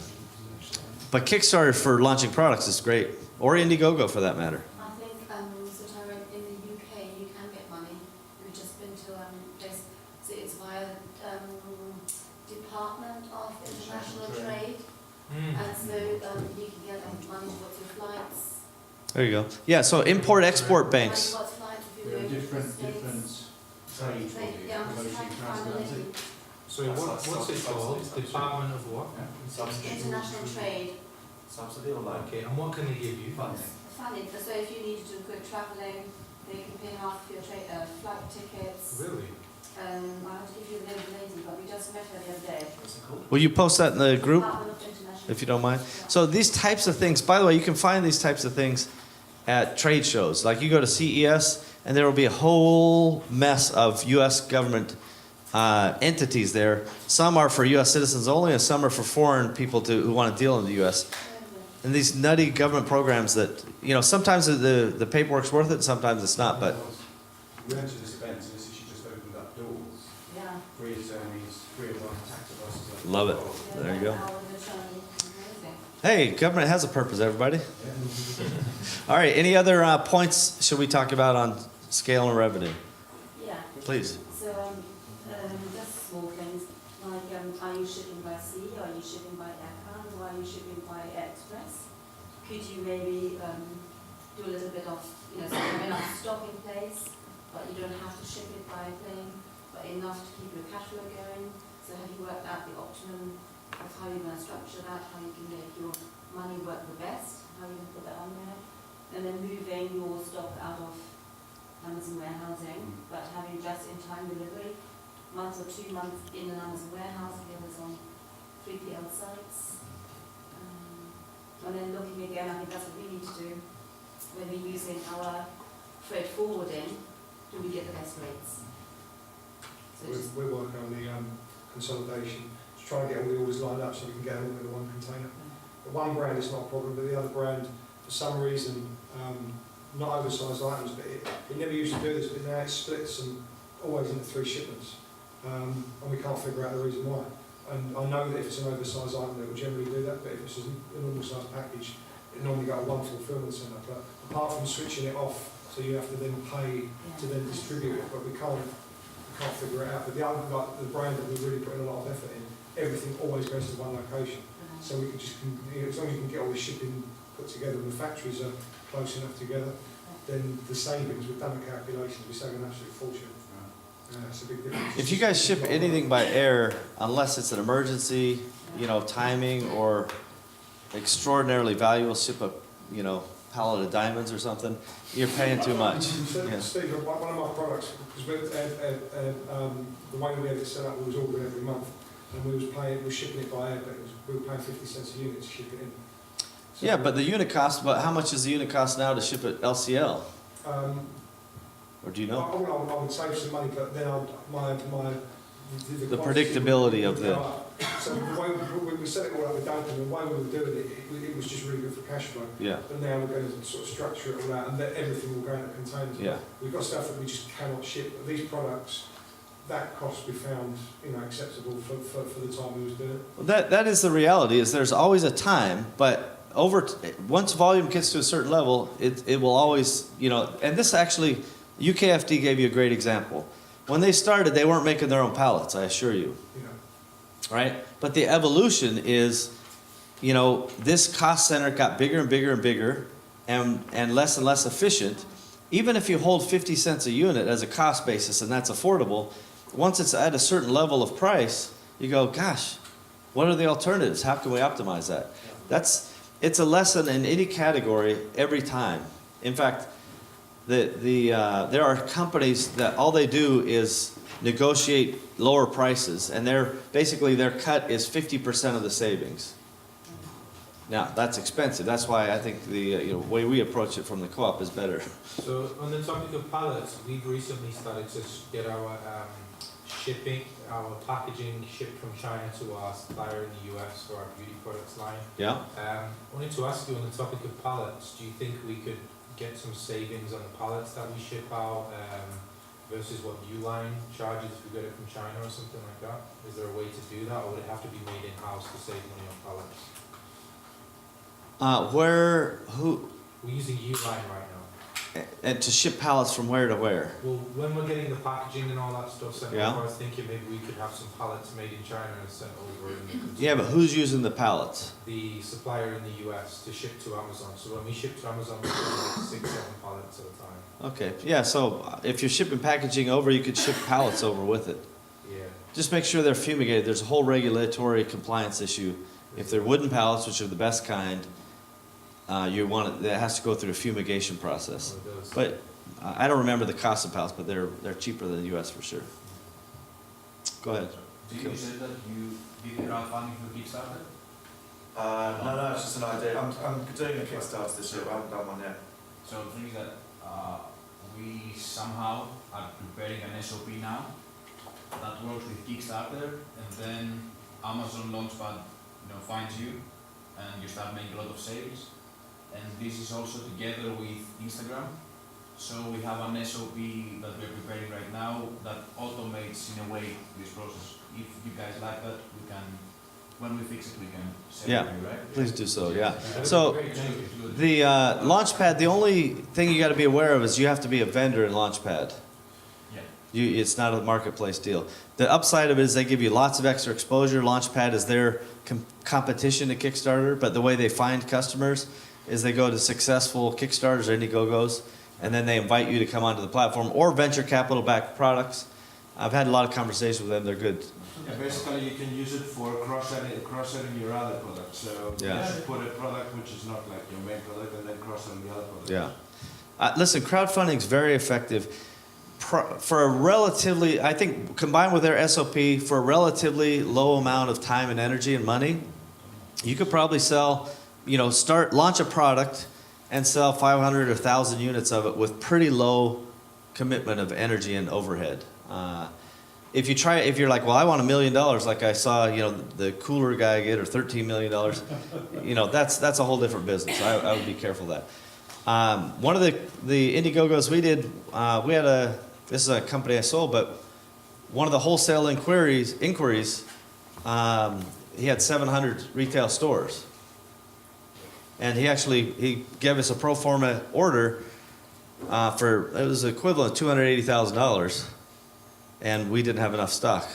A: But Kickstarter for launching products is great, or Indiegogo for that matter.
C: I think, so Tyrone, in the UK you can get money. We've just been to a place, so it's via Department of International Trade. And so you can get money towards your flights.
A: There you go. Yeah, so import-export banks.
C: Money towards flights if
L: We
C: you're
L: have
C: going to the
L: different
C: States.
L: trade,
C: Yeah, I'm just trying to find the link.
H: So what's it called? Department of what?
C: International Trade.
E: Subsidy or loan?
H: Okay, and what can they give you?
E: Funding.
C: Funding, so if you need to do quick travelling, they can pay half of your flight tickets.
H: Really?
C: I have to give you the name of the lady, but we just met her the other day.
E: What's it called?
A: Will you post that in the group,
C: Department of International
A: if you don't mind?
C: Yeah.
A: So these types of things, by the way, you can find these types of things at trade shows. Like you go to CES, and there will be a whole mess of U.S. government entities there. Some are for U.S. citizens only, and some are for foreign people who want to deal in the U.S. And these nutty government programs that, you know, sometimes the paperwork's worth it, sometimes it's not, but
K: We went to this event, and this she just opened up doors.
C: Yeah.
K: Free attorneys, free advice, tax advice.
A: love it.
C: Yeah,
A: There you go.
C: our attorney. Amazing.
A: Hey, government has a purpose, everybody. All right, any other points should we talk about on scale and revenue?
C: Yeah.
A: Please.
C: So, just small things, like, are you shipping by sea, are you shipping by aircraft, or are you shipping by air express? Could you maybe do a little bit of, you know, so you have enough stock in place, but you don't have to ship it by plane, but enough to keep your cash flow going? So have you worked out the optimum of how you're going to structure that, how you can make your money work the best, how you can put that on there? and then moving your stock out of Amazon warehousing, but having just-in-time delivery, month or 2 months in an Amazon warehouse, the others on 3PL sites. And then looking again, I think that's what we need to do when we're using our freight forwarding, do we get the best rates? So just,
K: We're working on the consolidation to try and get all the orders lined up so we can get them all in one container. The one brand is not a problem, but the other brand, for some reason, not oversized items, but it never used to do this, but now it splits and always into 3 shipments. And we can't figure out the reason why. And I know that if it's an oversized item, it will generally do that, but if it's a normal sized package, it normally got one fulfillment centre. But apart from switching it off, so you have to then pay to then distribute it, but we can't figure it out. But the other, like the brand that we're really putting a lot of effort in, everything always goes to one location. So we can just, as long as you can get all the shipping put together and the factories are close enough together, then the savings, we've done the calculations, we save an absolute fortune. It's a big difference.
A: If you guys ship anything by air, unless it's an emergency, you know, timing or extraordinarily valuable, ship a, you know, pallet of diamonds or something, you're paying too much. Yeah.
K: Steve, one of my products, because the way we had it set up, we was ordering every month, and we was shipping it by air, but we were paying 50 cents a unit to ship it in. So
A: Yeah, but the unit cost, but how much is the unit cost now to ship it LCL? Or do you know?
K: I would save some money, but then
A: The predictability of the,
K: So the way we set it all up with Duncan, the way we were doing it, it was just really good for cash flow.
A: yeah,
K: But now we're going to sort of structure it all out, and then everything will go into containers.
A: yeah.
K: We've got stuff that we just cannot ship, but these products, that cost we found, you know, acceptable for the time we was doing it.
A: Well, that is the reality, is there's always a time, but once volume gets to a certain level, it will always, you know, and this actually, UKFD gave you a great example. When they started, they weren't making their own pallets, I assure you,
K: You know,
A: right? But the evolution is, you know, this cost center got bigger and bigger and bigger and less efficient. Even if you hold 50 cents a unit as a cost basis and that's affordable, once it's at a certain level of price, you go, gosh, what are the alternatives? How can we optimize that? It's a lesson in any category every time. In fact, there are companies that all they do is negotiate lower prices, and basically their cut is 50% of the savings. Now, that's expensive. That's why I think the way we approach it from the co-op is better.
H: So on the topic of pallets, we've recently started to get our our packaging shipped from China to our supplier in the US for our beauty products line.
A: Yeah?
H: I wanted to ask you on the topic of pallets, do you think we could get some savings on the pallets that we ship out versus what Uline charges if we get it from China or something like that? Is there a way to do that, or would it have to be made in-house to save money on pallets? We're using Uline right now.
A: And to ship pallets from where to where?
H: Well, when we're getting the packaging and all that stuff sent
A: Yeah.
H: over, I was thinking maybe we could have some pallets made in China and sent over in the
A: Yeah, but who's using the pallets?
H: the supplier in the US to ship to Amazon. So when we ship to Amazon, we ship like 6-7 pallets at a time.
A: Okay, yeah, so if you're shipping packaging over, you could ship pallets over with it.
H: Yeah.
A: Just make sure they're fumigated. There's a whole regulatory compliance issue. If they're wooden pallets, which are the best kind, that has to go through a fumigation process.
H: So it does.
A: But I don't remember the cost of pallets, but they're cheaper than the US for sure. Go ahead.
F: You said that you did crowdfunding for Kickstarter?
E: No, it's just an idea. I'm doing a Kickstarter this year, but I haven't done one yet.
F: So the thing is that we somehow are preparing an SOP now that works with Kickstarter, and then Amazon Launchpad, finds you, and you start making a lot of sales. And this is also together with Instagram. So we have an SOP that we're preparing right now that automates in a way this process. If you guys like that, we can, when we fix it, we can send
A: Yeah.
F: it to you, right?
A: Please do so, yeah.
H: That'd
A: So
H: be great. Thank you.
A: the Launchpad, the only thing you got to be aware of is you have to be a vendor in Launchpad.
F: Yeah.
A: It's not a marketplace deal. The upside of it is they give you lots of extra exposure. Launchpad is their competition to Kickstarter, but the way they find customers is they go to successful Kickstarters or Indiegogos, and then they invite you to come onto the platform, or venture capital backed products. I've had a lot of conversations with them. They're good.
N: Yeah, basically you can use it for cross-selling your other products. So
A: Yeah.
N: you should put a product which is not like your main product and then cross-sell the other product.
A: Yeah. Listen, crowdfunding is very effective. For a relatively, I think, combined with their SOP, for a relatively low amount of time and energy and money, you could probably sell, launch a product and sell 500 or 1,000 units of it with pretty low commitment of energy and overhead. If you're like, well, I want $1 million, like I saw, the cooler guy get, or $13 million, that's a whole different business. I would be careful of that. One of the Indiegogos we did, this is a company I sold, but one of the wholesale inquiries, he had 700 retail stores. And he gave us a pro forma order it was equivalent to $280,000, and we didn't have enough stock.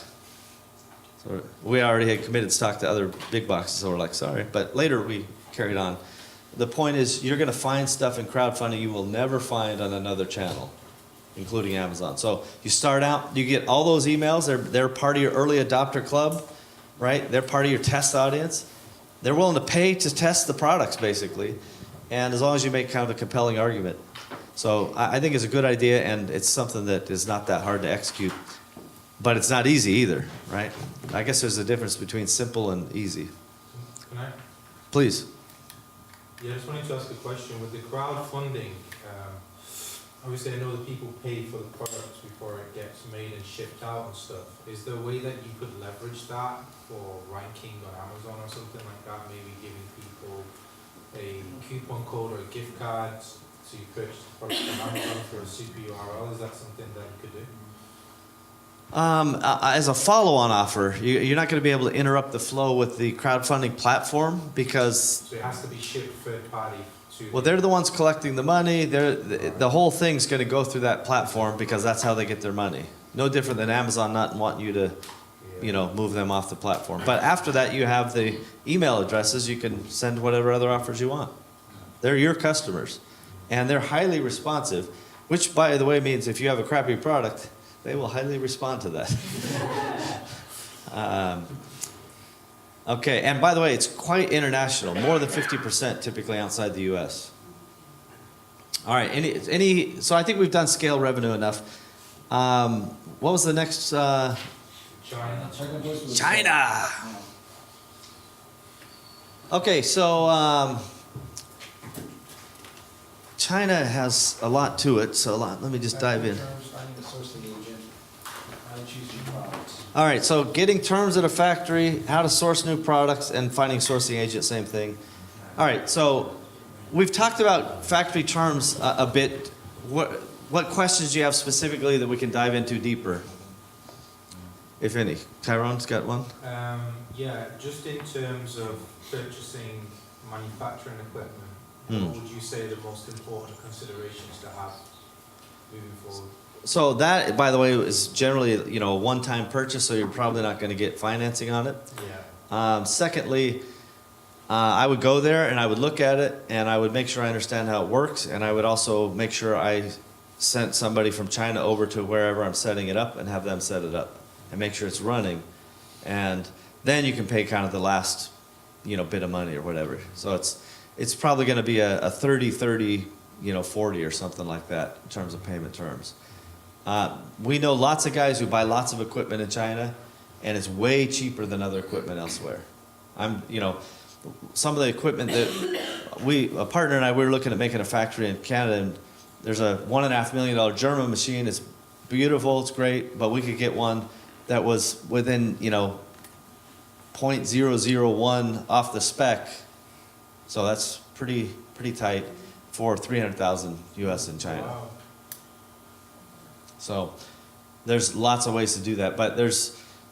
A: So we already had committed stock to other big boxes, so we're like, sorry. But later we carried on. The point is, you're going to find stuff in crowdfunding you will never find on another channel, including Amazon. So you start out, you get all those emails, they're part of your early adopter club, right? They're part of your test audience. They're willing to pay to test the products, basically, and as long as you make kind of a compelling argument. So I think it's a good idea, and it's something that is not that hard to execute, but it's not easy either, right? I guess there's a difference between simple and easy.
H: Can I?
A: Please.
H: Yeah, I just wanted to ask a question. With the crowdfunding, obviously I know that people pay for the products before it gets made and shipped out and stuff. Is there a way that you could leverage that for ranking on Amazon or something like that? Maybe giving people a coupon code or a gift card so you purchase the product on Amazon for a super URL? Is that something that you could do?
A: As a follow-on offer, you're not going to be able to interrupt the flow with the crowdfunding platform because...
H: So it has to be shipped third party to...
A: Well, they're the ones collecting the money. The whole thing's going to go through that platform because that's how they get their money. No different than Amazon not wanting you to, move them off the platform. But after that, you have the email addresses. You can send whatever other offers you want. They're your customers. And they're highly responsive, which, by the way, means if you have a crappy product, they will highly respond to that. Okay, and by the way, it's quite international. More than 50% typically outside the U.S. All right, so I think we've done scale revenue enough. What was the next? China. Okay, so China has a lot to it, so let me just dive in. All right, so getting terms at a factory, how to source new products, and finding sourcing agent, same thing. All right, so we've talked about factory terms a bit. What questions do you have specifically that we can dive into deeper, if any? Tyrone's got one?
H: Yeah, just in terms of purchasing manufacturing equipment, what would you say the most important considerations to have moving forward?
A: So that, by the way, is generally a one-time purchase, so you're probably not going to get financing on it.
H: Yeah.
A: Secondly, I would go there and I would look at it and I would make sure I understand how it works, and I would also make sure I sent somebody from China over to wherever I'm setting it up and have them set it up and make sure it's running, and then you can pay kind of the last bit of money or whatever. So it's probably going to be a 30-30, 40 or something like that in terms of payment terms. We know lots of guys who buy lots of equipment in China, and it's way cheaper than other equipment elsewhere. Some of the equipment that a partner and I, we were looking at making a factory in Canada, and there's a $1.5 million German machine. It's beautiful, it's great, but we could get one that was within, 0.001 off the spec. So that's pretty tight for $300,000 US in China.
H: Wow.
A: So there's lots of ways to do that, but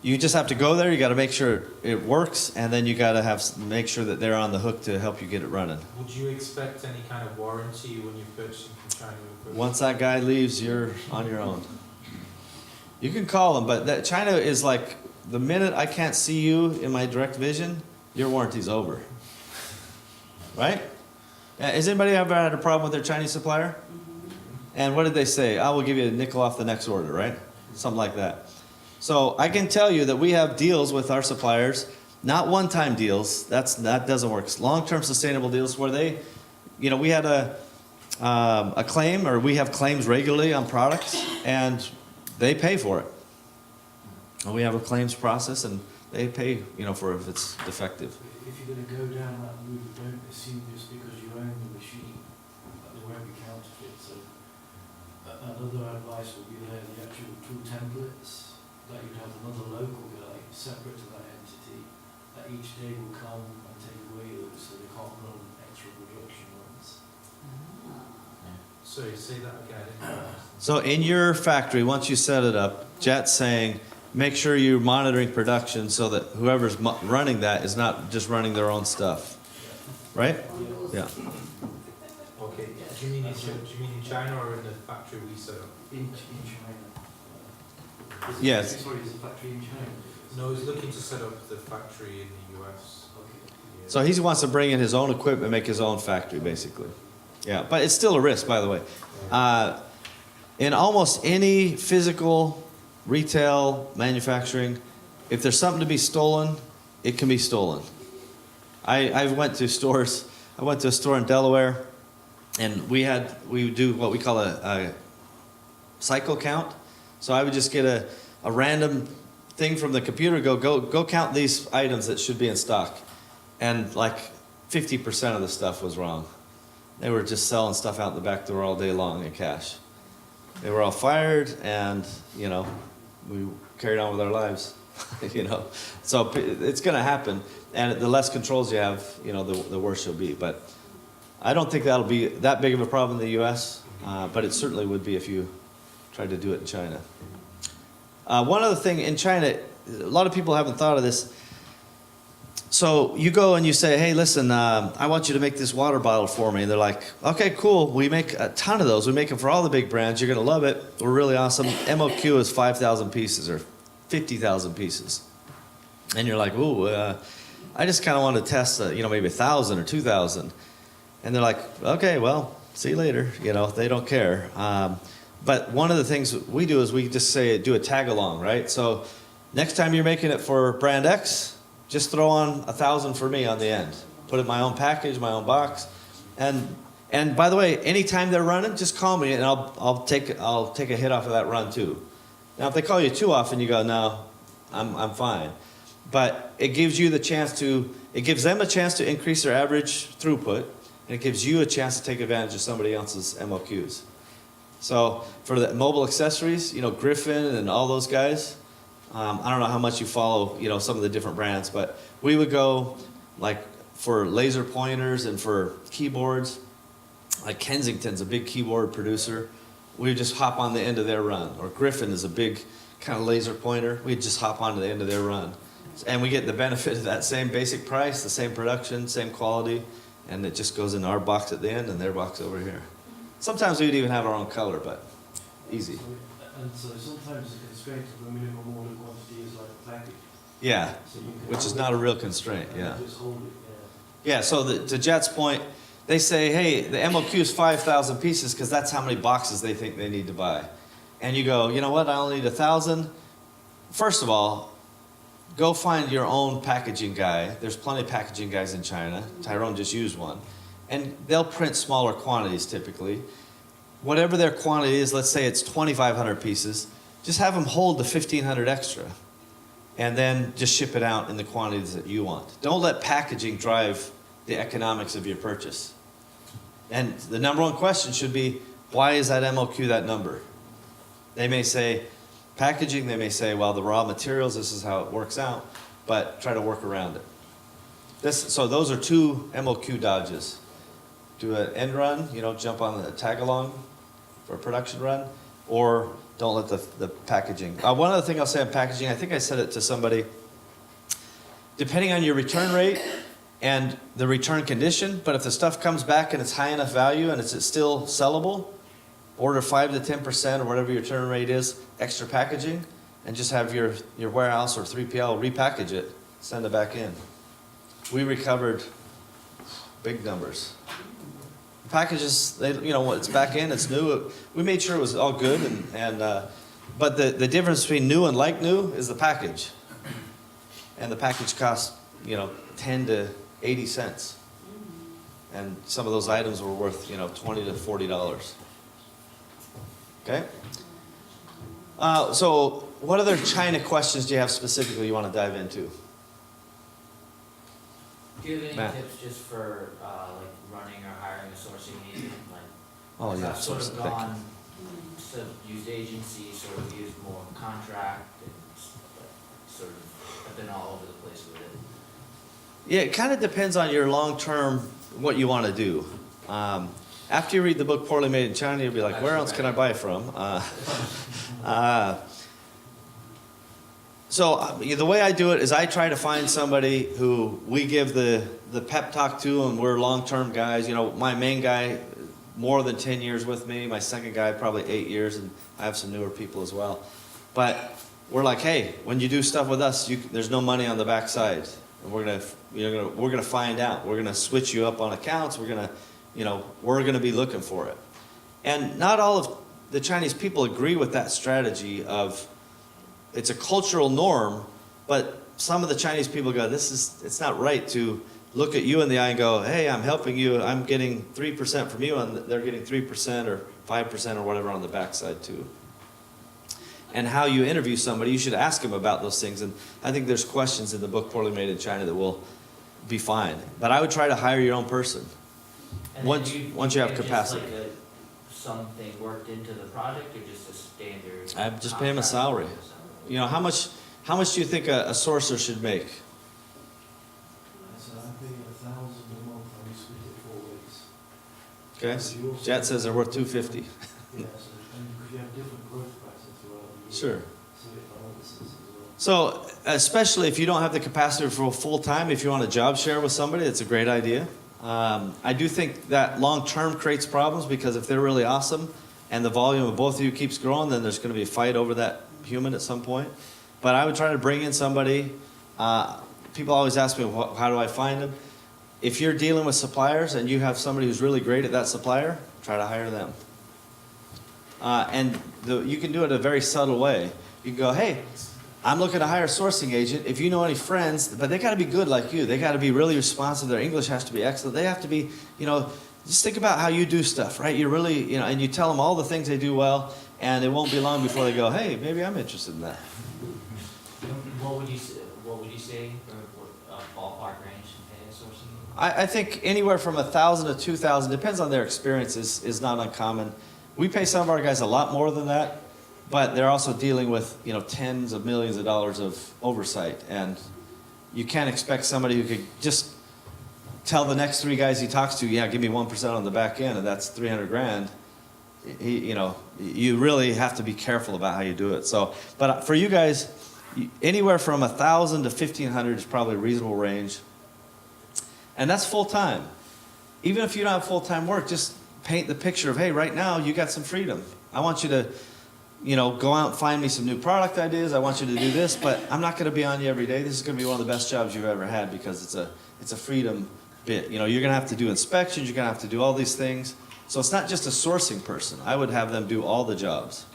A: you just have to go there. You got to make sure it works, and then you got to make sure that they're on the hook to help you get it running.
H: Would you expect any kind of warranty when you're purchasing from China?
A: Once that guy leaves, you're on your own. You can call him, but China is like, the minute I can't see you in my direct vision, your warranty's over. Right? Has anybody ever had a problem with their Chinese supplier? And what did they say? I will give you a nickel off the next order, right? Something like that. So I can tell you that we have deals with our suppliers, not one-time deals. That doesn't work. It's long-term sustainable deals where they, we had a claim, or we have claims regularly on products, and they pay for it. And we have a claims process, and they pay, for if it's defective.
D: If you're going to go down that route, don't assume just because you own the machine that there won't be counterfeits. So another advice would be there, the actual tool templates, that you'd have another local guy separate to that entity that each day will come and take away those so they can't run extra production runs.
H: So you say that again.
A: So in your factory, once you set it up, Jet's saying, make sure you're monitoring production so that whoever's running that is not just running their own stuff. Right? Yeah.
H: Okay, do you mean in China or in the factory we set up?
D: In China.
A: Yes.
D: Sorry, is the factory in China?
H: No, he's looking to set up the factory in the US.
D: Okay.
H: Yeah.
A: So he wants to bring in his own equipment, make his own factory, basically. Yeah, but it's still a risk, by the way. In almost any physical, retail, manufacturing, if there's something to be stolen, it can be stolen. I went to stores. I went to a store in Delaware, and we do what we call a cycle count. So I would just get a random thing from the computer, go count these items that should be in stock. And like 50% of the stuff was wrong. They were just selling stuff out the back door all day long in cash. They were all fired, and, we carried on with our lives, So it's going to happen, and the less controls you have, the worse you'll be. But I don't think that'll be that big of a problem in the U.S., but it certainly would be if you tried to do it in China. One other thing, in China, a lot of people haven't thought of this. So you go and you say, hey, listen, I want you to make this water bottle for me. And they're like, okay, cool. We make a ton of those. We make them for all the big brands. You're going to love it. We're really awesome. MOQ is 5,000 pieces or 50,000 pieces. And you're like, ooh, I just kind of want to test, maybe 1,000 or 2,000. And they're like, okay, well, see you later. They don't care. But one of the things we do is we just do a tag along, right? So next time you're making it for brand X, just throw on 1,000 for me on the end. Put it in my own package, my own box. And by the way, anytime they're running, just call me and I'll take a hit off of that run too. Now if they call you too often, you go, no, I'm fine. But it gives them a chance to increase their average throughput, and it gives you a chance to take advantage of somebody else's MOQs. So for the mobile accessories, Griffin and all those guys, I don't know how much you follow, some of the different brands, but we would go like for laser pointers and for keyboards, like Kensington's a big keyboard producer. We would just hop on the end of their run. Or Griffin is a big kind of laser pointer. We'd just hop on to the end of their run. And we get the benefit of that same basic price, the same production, same quality, and it just goes in our box at the end and their box over here. Sometimes we'd even have our own color, but easy.
D: And so sometimes the constraint of the minimum order quantity is like a package.
A: Yeah,
D: So you can
A: which is
D: hold
A: not
D: it
A: a real constraint,
D: and
A: yeah.
D: just hold it,
A: Yeah, so to Jet's point, they say, hey, the MOQ is 5,000 pieces because that's how many boxes they think they need to buy. And you go, you know what, I only need 1,000. First of all, go find your own packaging guy. There's plenty of packaging guys in China. Tyrone just used one. And they'll print smaller quantities typically. Whatever their quantity is, let's say it's 2,500 pieces, just have them hold the 1,500 extra. And then just ship it out in the quantities that you want. Don't let packaging drive the economics of your purchase. And the number one question should be, why is that MOQ that number? They may say, packaging, they may say, well, the raw materials, this is how it works out, but try to work around it. So those are two MOQ dodges. Do an end run, jump on the tag along for a production run, or don't let the packaging. One other thing I'll say on packaging, I think I said it to somebody, depending on your return rate and the return condition, but if the stuff comes back and it's high enough value and it's still sellable, order 5 to 10% or whatever your return rate is, extra packaging, and just have your warehouse or 3PL repackage it, send it back in. We recovered big numbers. Packages, it's back in, it's new. We made sure it was all good, and But the difference between new and like new is the package. And the package costs, 10 to 80 cents. And some of those items were worth, $20 to $40. Okay? So what other China questions do you have specifically you want to dive into?
I: Do you have any
A: Matt.
I: tips just for, like running or hiring a sourcing agent? Like,
A: Oh, yeah,
I: I've sort of
A: sourcing, thank you.
I: gone, sort of used agencies, sort of used more contract, and sort of, I've been all over the place with it.
A: Yeah, it kind of depends on your long-term, what you want to do. After you read the book Poorly Made in China, you'll be like, where else can I buy from? So the way I do it is I try to find somebody who we give the pep talk to, and we're long-term guys. My main guy, more than 10 years with me. My second guy, probably 8 years, and I have some newer people as well. But we're like, hey, when you do stuff with us, there's no money on the backside. And we're gonna find out. We're gonna switch you up on accounts. We're gonna be looking for it. And not all of the Chinese people agree with that strategy of, it's a cultural norm, but some of the Chinese people go, it's not right to look at you in the eye and go, hey, I'm helping you, I'm getting 3% from you, and they're getting 3% or 5% or whatever on the backside too. And how you interview somebody, you should ask them about those things. And I think there's questions in the book Poorly Made in China that will be fine. But I would try to hire your own person.
I: And
A: Once
I: then
A: you have
I: pay
A: capacity.
I: Just like something worked into the project, or just a standard?
A: I just pay him a
I: contract?
A: salary. How much do you think a sourcer should make?
D: So I pay 1,000 a month and we split it 4 weeks.
A: Okay,
D: So you also-
A: Jet says they're worth $250.
D: Yeah, so, and because you have different growth prices throughout the year.
A: Sure.
D: So it balances as well.
A: So, especially if you don't have the capacity for full time, if you want to job share with somebody, it's a great idea. I do think that long term creates problems, because if they're really awesome and the volume of both of you keeps growing, then there's going to be a fight over that human at some point. But I would try to bring in somebody. People always ask me, how do I find them? If you're dealing with suppliers and you have somebody who's really great at that supplier, try to hire them. You can do it a very subtle way. You can go, hey, I'm looking to hire a sourcing agent. If you know any friends, but they got to be good like you. They got to be really responsive. Their English has to be excellent. They have to be, just think about how you do stuff, right? You're really, and you tell them all the things they do well, and it won't be long before they go, hey, maybe I'm interested in that.
I: What would you say for a ballpark range to pay a sourcing?
A: I think anywhere from 1,000 to 2,000, depends on their experience, is not uncommon. We pay some of our guys a lot more than that, but they're also dealing with tens of millions of dollars of oversight, and you can't expect somebody who could just tell the next 3 guys he talks to, yeah, give me 1% on the back end, and that's 300 grand. You really have to be careful about how you do it. So, but for you guys, anywhere from 1,000 to 1,500 is probably a reasonable range, and that's full time. Even if you don't have full time work, just paint the picture of, hey, right now you got some freedom. I want you to, go out and find me some new product ideas. I want you to do this, but I'm not going to be on you every day. This is going to be one of the best jobs you've ever had, because it's a freedom bit. You're going to have to do inspections. You're going to have to do all these things. So it's not just a sourcing person. I would have them do all the jobs.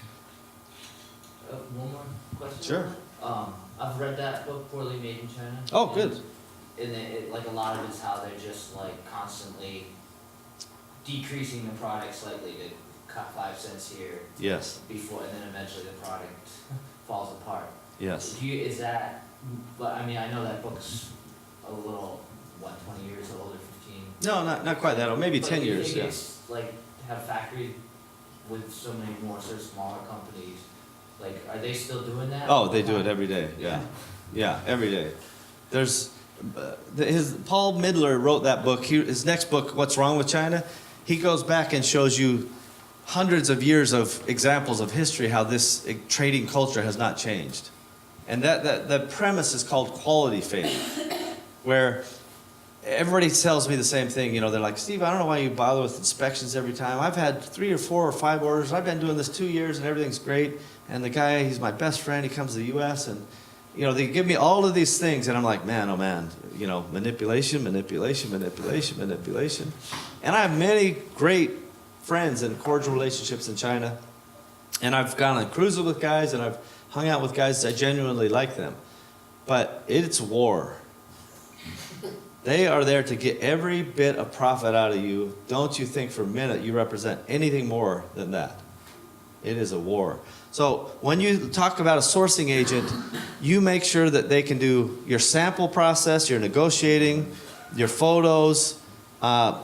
I: One more question?
A: Sure.
I: I've read that book, Poorly Made in China.
A: Oh, good.
I: And like a lot of it's how they're just like constantly decreasing the product slightly to cut 5 cents here.
A: Yes.
I: Before, and then eventually the product falls apart.
A: Yes.
I: But I mean, I know that book's a little, 20 years old or 15?
A: No, not quite that old. Maybe 10
I: But you
A: years.
I: think
A: Yeah.
I: it's like, have factories with so many more sort of smaller companies, like, are they still doing that?
A: Oh, they do it every day. Yeah, every day. There's Paul Midler wrote that book. His next book, What's Wrong with China? He goes back and shows you hundreds of years of examples of history how this trading culture has not changed. And that premise is called quality faith, where everybody tells me the same thing. They're like, Steve, I don't know why you bother with inspections every time. I've had 3 or 4 or 5 orders. I've been doing this 2 years and everything's great. And the guy, he's my best friend. He comes to the U.S. and, they give me all of these things. And I'm like, man, oh man, manipulation. And I have many great friends and cordial relationships in China. And I've gone on cruises with guys, and I've hung out with guys that genuinely like them. But it's war. They are there to get every bit of profit out of you. Don't you think for a minute you represent anything more than that. It is a war. So when you talk about a sourcing agent, you make sure that they can do your sample process, your negotiating, your photos,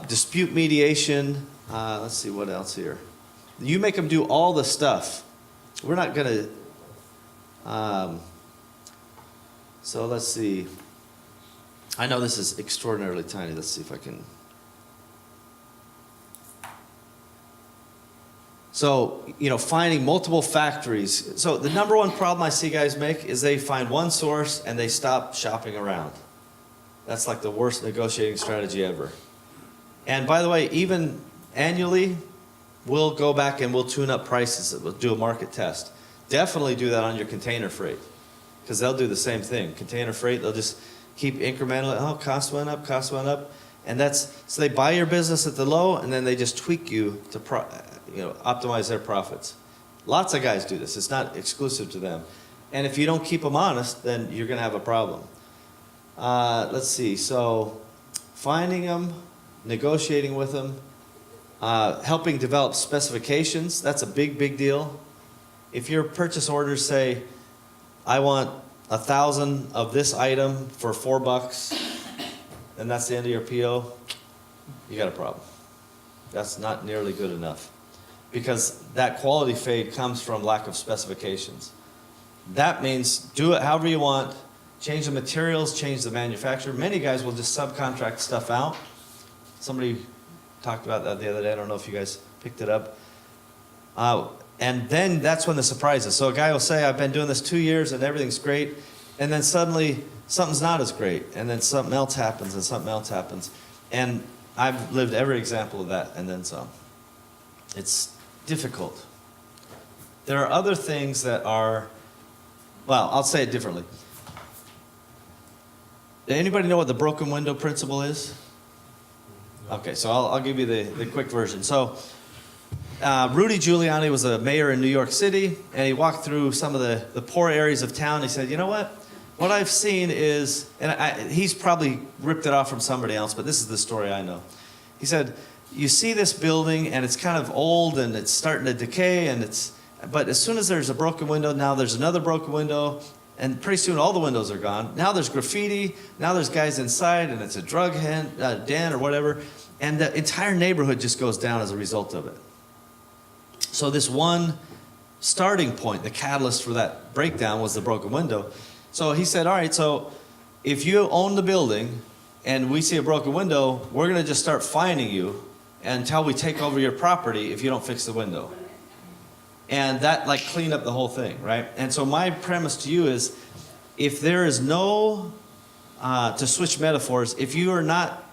A: dispute mediation. Let's see what else here. You make them do all the stuff. We're not going to... so let's see. I know this is extraordinarily tiny. Let's see if I can... So, finding multiple factories. So the number one problem I see guys make is they find one source and they stop shopping around. That's like the worst negotiating strategy ever. And by the way, even annually, we'll go back and we'll tune up prices. We'll do a market test. Definitely do that on your container freight, because they'll do the same thing. Container freight, they'll just keep incrementally, cost went up, and so they buy your business at the low, and then they just tweak you to optimize their profits. Lots of guys do this. It's not exclusive to them. And if you don't keep them honest, then you're going to have a problem. Let's see. So finding them, negotiating with them, helping develop specifications. That's a big deal. If your purchase orders say, I want 1,000 of this item for $4, and that's the end of your PO, you got a problem. That's not nearly good enough, because that quality fade comes from lack of specifications. That means do it however you want, change the materials, change the manufacturer. Many guys will just subcontract stuff out. Somebody talked about that the other day. I don't know if you guys picked it up. And then that's when the surprise is. So a guy will say, I've been doing this 2 years and everything's great. And then suddenly something's not as great. And then something else happens and something else happens. And I've lived every example of that and then some. It's difficult. There are other things that are, well, I'll say it differently. Does anybody know what the broken window principle is? Okay, so I'll give you the quick version. So Rudy Giuliani was a mayor in New York City, and he walked through some of the poor areas of town. He said, you know what? What I've seen is, and he's probably ripped it off from somebody else, but this is the story I know. He said, you see this building, and it's kind of old, and it's starting to decay, but as soon as there's a broken window, now there's another broken window, and pretty soon all the windows are gone. Now there's graffiti, now there's guys inside, and it's a drug den or whatever, and the entire neighborhood just goes down as a result of it. So this one starting point, the catalyst for that breakdown, was the broken window. So he said, all right, so if you own the building and we see a broken window, we're going to just start fining you until we take over your property if you don't fix the window. And that cleaned up the whole thing, right? And so my premise to you is, if there is no, to switch metaphors, if you are not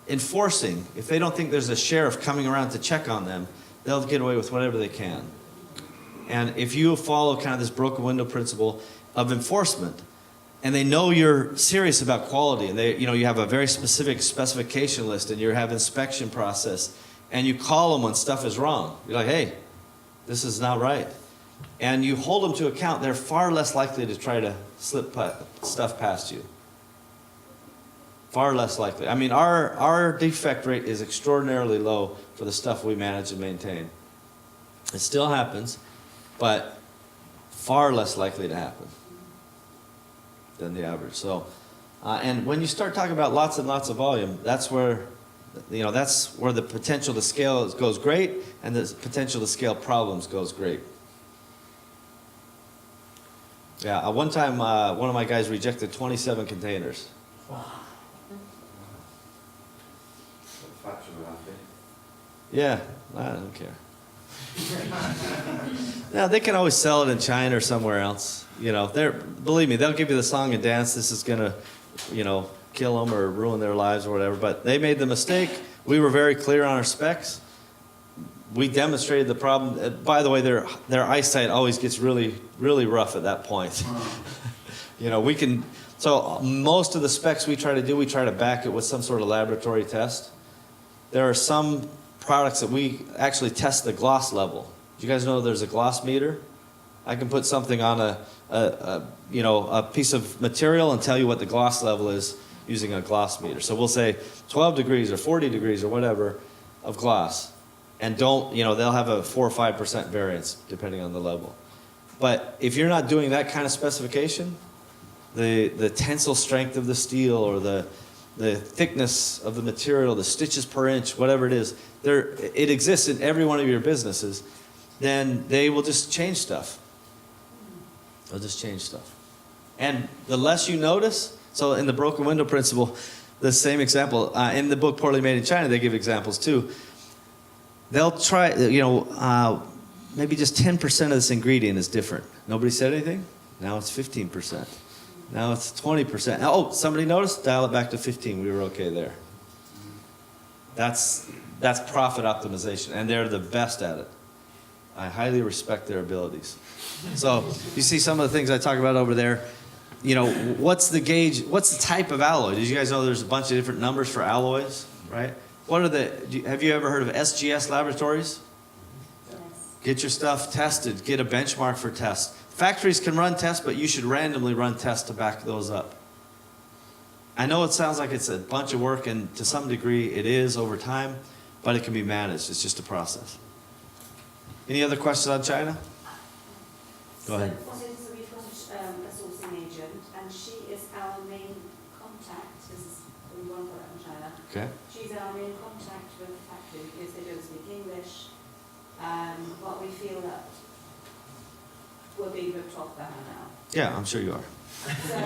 A: enforcing, if they don't think there's a sheriff coming around to check on them, they'll get away with whatever they can. And if you follow kind of this broken window principle of enforcement, and they know you're serious about quality, and you have a very specific specification list, and you have inspection process, and you call them when stuff is wrong. You're like, hey, this is not right. And you hold them to account, they're far less likely to try to slip stuff past you. Far less likely. I mean, our defect rate is extraordinarily low for the stuff we manage and maintain. It still happens, but far less likely to happen than the average. So, and when you start talking about lots and lots of volume, that's where the potential to scale goes great, and the potential to scale problems goes great. Yeah, one time one of my guys rejected 27 containers. Yeah, I don't care. Now they can always sell it in China or somewhere else. Believe me, they'll give you the song and dance. This is gonna, kill them or ruin their lives or whatever. But they made the mistake. We were very clear on our specs. We demonstrated the problem. By the way, their eyesight always gets really, really rough at that point. So most of the specs we try to back it with some sort of laboratory test. There are some products that we actually test the gloss level. Do you guys know there's a gloss meter? I can put something on a piece of material and tell you what the gloss level is using a gloss meter. So we'll say 12 degrees or 40 degrees or whatever of gloss. And they'll have a 4 or 5% variance depending on the level. But if you're not doing that kind of specification, the tensile strength of the steel or the thickness of the material, the stitches per inch, whatever it is, it exists in every one of your businesses, then they will just change stuff. They'll just change stuff. And the less you notice, so in the broken window principle, the same example, in the book Poorly Made in China, they give examples too. They'll try, maybe just 10% of this ingredient is different. Nobody said anything? Now it's 15%. Now it's 20%. Oh, somebody noticed? Dial it back to 15. We were okay there. That's profit optimization, and they're the best at it. I highly respect their abilities. So you see some of the things I talk about over there. What's the gauge? What's the type of alloy? Did you guys know there's a bunch of different numbers for alloys, right? Have you ever heard of SGS laboratories?
C: Yes.
A: Get your stuff tested. Get a benchmark for tests. Factories can run tests, but you should randomly run tests to back those up. I know it sounds like it's a bunch of work, and to some degree it is over time, but it can be managed. It's just a process. Any other questions on China? Go ahead.
C: So we've got a sourcing agent, and she is our main contact. This is one product in China.
A: Okay.
C: She's our main contact with the factory because they don't speak English. But we feel that we're being ripped off by her now.
A: Yeah, I'm sure you are.
C: So,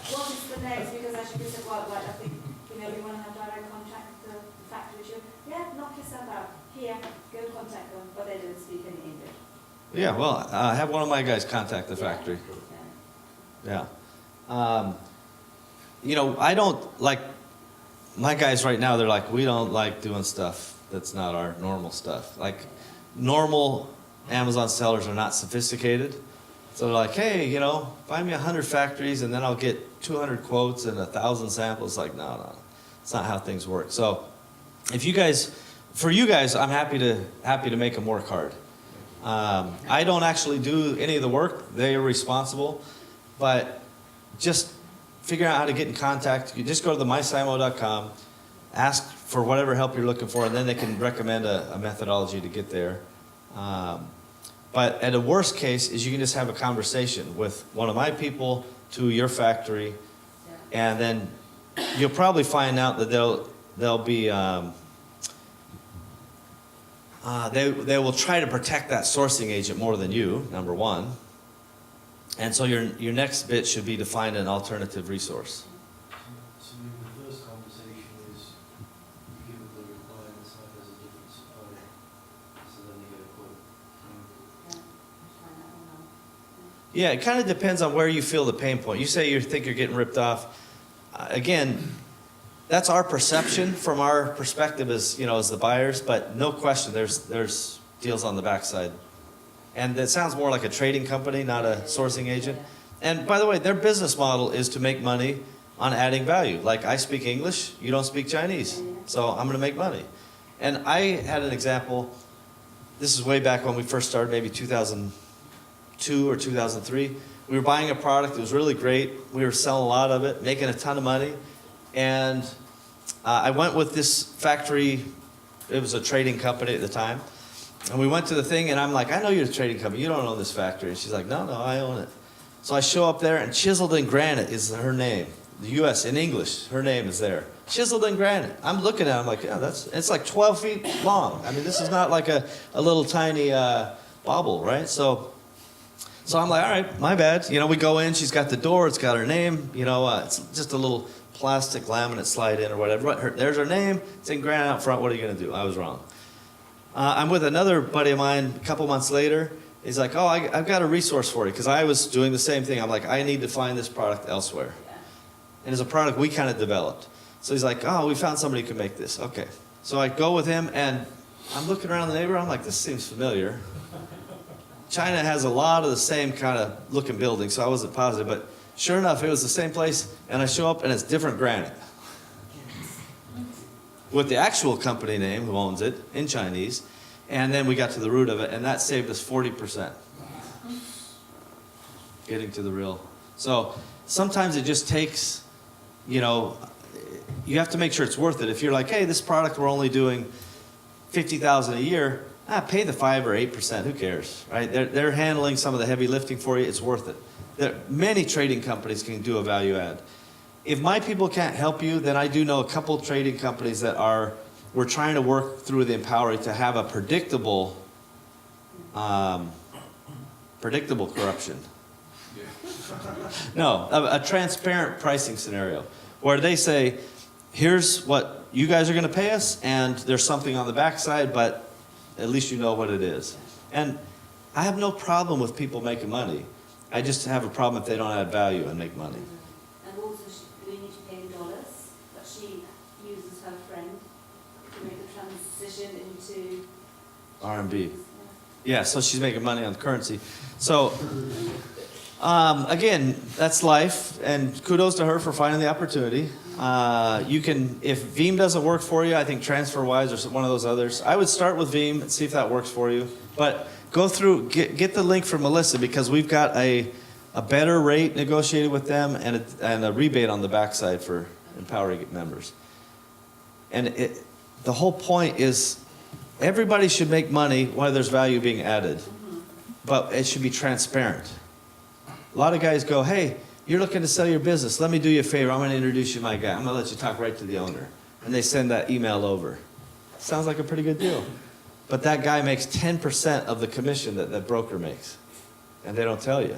C: what is the next? Because as you said, I think we want to have direct contact with the factory. Yeah, knock yourself out. Here, go contact them, but they don't speak any English.
A: Yeah, well, have one of my guys contact the factory. Yeah. I don't like, my guys right now, they're like, we don't like doing stuff that's not our normal stuff. Like, normal Amazon sellers are not sophisticated. So they're like, hey, find me 100 factories and then I'll get 200 quotes and 1,000 samples. Like, no. It's not how things work. So for you guys, I'm happy to make them work hard. I don't actually do any of the work. They are responsible. But just figure out how to get in contact. You just go to the mysimo.com, ask for whatever help you're looking for, and then they can recommend a methodology to get there. But at a worst case is you can just have a conversation with one of my people to your factory, and then you'll probably find out that they'll be they will try to protect that sourcing agent more than you, number one. And so your next bit should be to find an alternative resource.
D: So the first conversation is you give them the requirements like there's a different supplier, so then they get a quote.
A: Yeah, it kind of depends on where you feel the pain point. You say you think you're getting ripped off. Again, that's our perception from our perspective as the buyers, but no question there's deals on the backside. And it sounds more like a trading company, not a sourcing agent. And by the way, their business model is to make money on adding value. Like, I speak English, you don't speak Chinese, so I'm gonna make money. And I had an example, this is way back when we first started, maybe 2002 or 2003. We were buying a product, it was really great. We were selling a lot of it, making a ton of money. And I went with this factory, it was a trading company at the time. And we went to the thing, and I'm like, I know you're a trading company, you don't own this factory. And she's like, no, I own it. So I show up there, and chiseled in granite is her name. The U.S., in English, her name is there. Chiseled in granite. I'm looking at it, I'm like, yeah, it's like 12 feet long. I mean, this is not like a little tiny bauble, right? So I'm like, all right, my bad. We go in, she's got the door, it's got her name. It's just a little plastic laminate slide in or whatever. There's her name, it's in granite out front. What are you going to do? I was wrong. I'm with another buddy of mine a couple months later. He's like, oh, I've got a resource for you, because I was doing the same thing. I'm like, I need to find this product elsewhere. And it's a product we kind of developed. So he's like, oh, we found somebody who can make this. Okay. So I go with him, and I'm looking around the neighborhood. I'm like, this seems familiar. China has a lot of the same kind of looking buildings, so I wasn't positive. But sure enough, it was the same place, and I show up, and it's different granite. With the actual company name, who owns it, in Chinese. And then we got to the root of it, and that saved us 40%. Getting to the real. So sometimes it just takes, you know, you have to make sure it's worth it. If you're like, hey, this product we're only doing 50,000 a year, pay the 5 or 8%. Who cares, right? They're handling some of the heavy lifting for you. It's worth it. Many trading companies can do a value add. If my people can't help you, then I do know a couple trading companies that we're trying to work through the Empowery to have a predictable corruption. No, a transparent pricing scenario where they say, here's what you guys are going to pay us, and there's something on the backside, but at least you know what it is. And I have no problem with people making money. I just have a problem if they don't add value and make money.
C: And also, we need to pay in dollars, but she uses her friend to make the transition into
A: RMB. Yeah, so she's making money on the currency. So, again, that's life, and kudos to her for finding the opportunity. You can, if Veeam doesn't work for you, I think TransferWise or one of those others. I would start with Veeam and see if that works for you. But go through, get the link from Melissa, because we've got a better rate negotiated with them and a rebate on the backside for Empowery members. And the whole point is everybody should make money while there's value being added, but it should be transparent. A lot of guys go, hey, you're looking to sell your business. Let me do you a favor. I'm going to introduce you to my guy. I'm going to let you talk right to the owner. And they send that email over. Sounds like a pretty good deal. But that guy makes 10% of the commission that broker makes. And they don't tell you.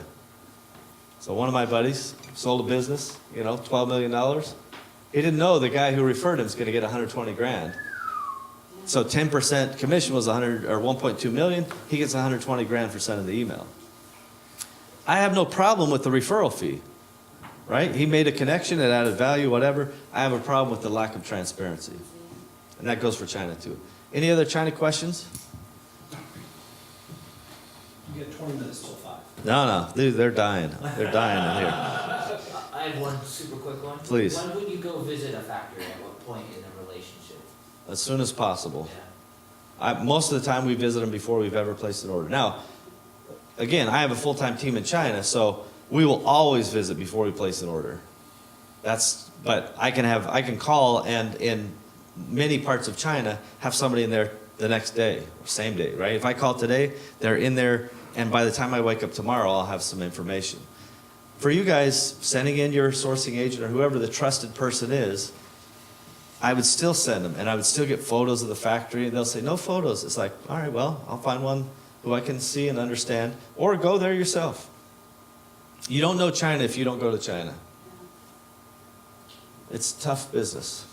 A: So one of my buddies sold a business, $12 million. He didn't know the guy who referred him is going to get 120 grand. So 10% commission was 1.2 million. He gets 120 grand for sending the email. I have no problem with the referral fee, right? He made a connection, it added value, whatever. I have a problem with the lack of transparency. And that goes for China too. Any other China questions?
M: You get 20 minutes till 5.
A: No, they're dying. They're dying in here.
I: I have one super quick one.
A: Please.
I: When would you go visit a factory? At what point in the relationship?
A: As soon as possible.
I: Yeah.
A: Most of the time we visit them before we've ever placed an order. Now, again, I have a full-time team in China, so we will always visit before we place an order. But I can call and in many parts of China have somebody in there the next day, or same day, right? If I call today, they're in there, and by the time I wake up tomorrow, I'll have some information. For you guys, sending in your sourcing agent or whoever the trusted person is, I would still send them, and I would still get photos of the factory, and they'll say, no photos. It's like, all right, well, I'll find one who I can see and understand, or go there yourself. You don't know China if you don't go to China. It's tough business.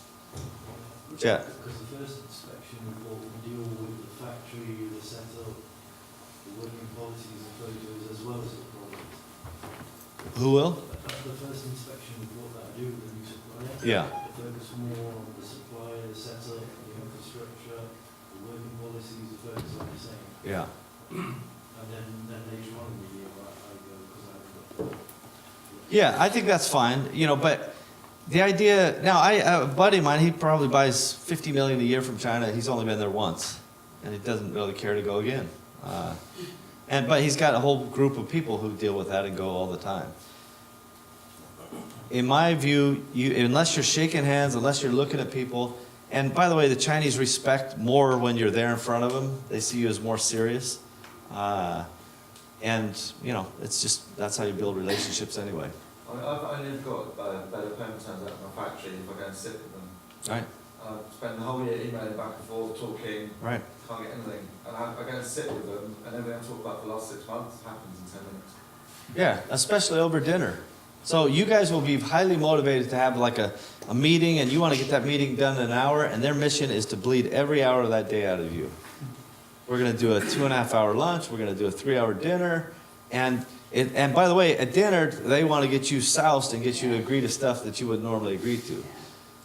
A: Yeah.
D: Because the first inspection will deal with the factory, the setup, the working policies and photos, as well as the product.
A: Who will?
D: The first inspection report that I do with the new supplier.
A: Yeah.
D: Focus more on the supplier, the setup, the infrastructure, the working policies, the focus on the same.
A: Yeah.
D: And then later on in the year, I go because I haven't got.
A: Yeah, I think that's fine, but the idea, now a buddy of mine, he probably buys 50 million a year from China. He's only been there once, and he doesn't really care to go again. But he's got a whole group of people who deal with that and go all the time. In my view, unless you're shaking hands, unless you're looking at people, and by the way, the Chinese respect more when you're there in front of them. They see you as more serious. It's just, that's how you build relationships anyway.
E: I've only got better payment terms out of my factory if I go and sit with them.
A: Right.
E: I spend the whole year emailing back and forth, talking,
A: Right.
E: can't get anything. And I go and sit with them, and everything I talk about for the last 6 months happens in 10 minutes.
A: Yeah, especially over dinner. So you guys will be highly motivated to have like a meeting, and you want to get that meeting done in an hour, and their mission is to bleed every hour of that day out of you. We're going to do a 2.5 hour lunch. We're going to do a 3 hour dinner. And by the way, at dinner, they want to get you soused and get you to agree to stuff that you would normally agree to.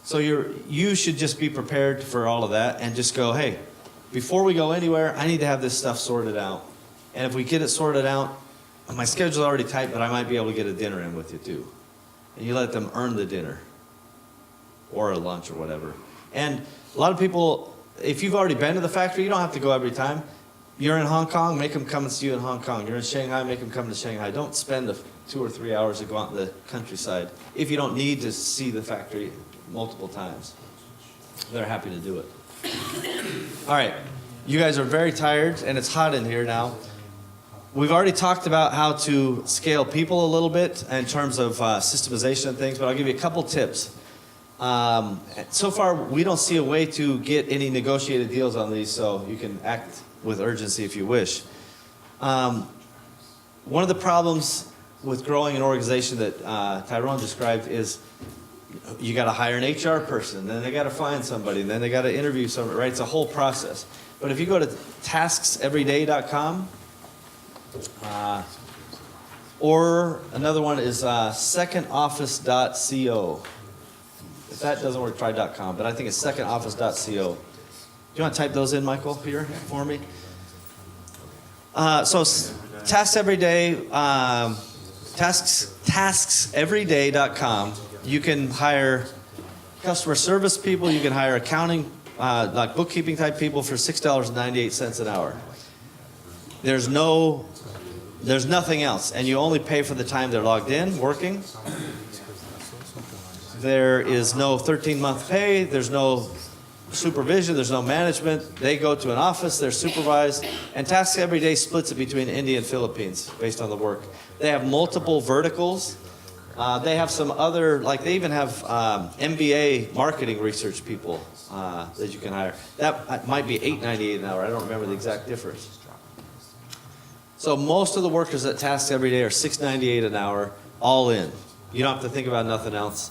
A: So you should just be prepared for all of that and just go, hey, before we go anywhere, I need to have this stuff sorted out. And if we get it sorted out, my schedule's already tight, but I might be able to get a dinner in with you too. And you let them earn the dinner or a lunch or whatever. And a lot of people if you've already been to the factory, you don't have to go every time. You're in Hong Kong, make them come and see you in Hong Kong. You're in Shanghai, make them come to Shanghai. Don't spend the 2 or 3 hours to go out in the countryside if you don't need to see the factory multiple times. They're happy to do it. All right, you guys are very tired and it's hot in here now. We've already talked about how to scale people a little bit in terms of systemization and things, but I'll give you a couple tips. So far, we don't see a way to get any negotiated deals on these, so you can act with urgency if you wish. One of the problems with growing an organization that Tyrone described is you got to hire an HR person, then they got to find somebody, then they got to interview somebody, right? It's a whole process. But if you go to taskseveryday.com, or another one is secondoffice.co. If that doesn't work, try .com, but I think it's secondoffice.co. Do you want to type those in, Michael, here for me? So Tasks Everyday, taskseveryday.com. You can hire customer service people. You can hire accounting, like bookkeeping type people for $6.98 an hour. There's nothing else, and you only pay for the time they're logged in, working. There is no 13-month pay. There's no supervision. There's no management. They go to an office. They're supervised. And Tasks Every Day splits it between India and Philippines based on the work. They have multiple verticals. They have some other, like they even have MBA marketing research people that you can hire. That might be $8.98 an hour. I don't remember the exact difference. So most of the workers at Tasks Every Day are $6.98 an hour, all in. You don't have to think about nothing else.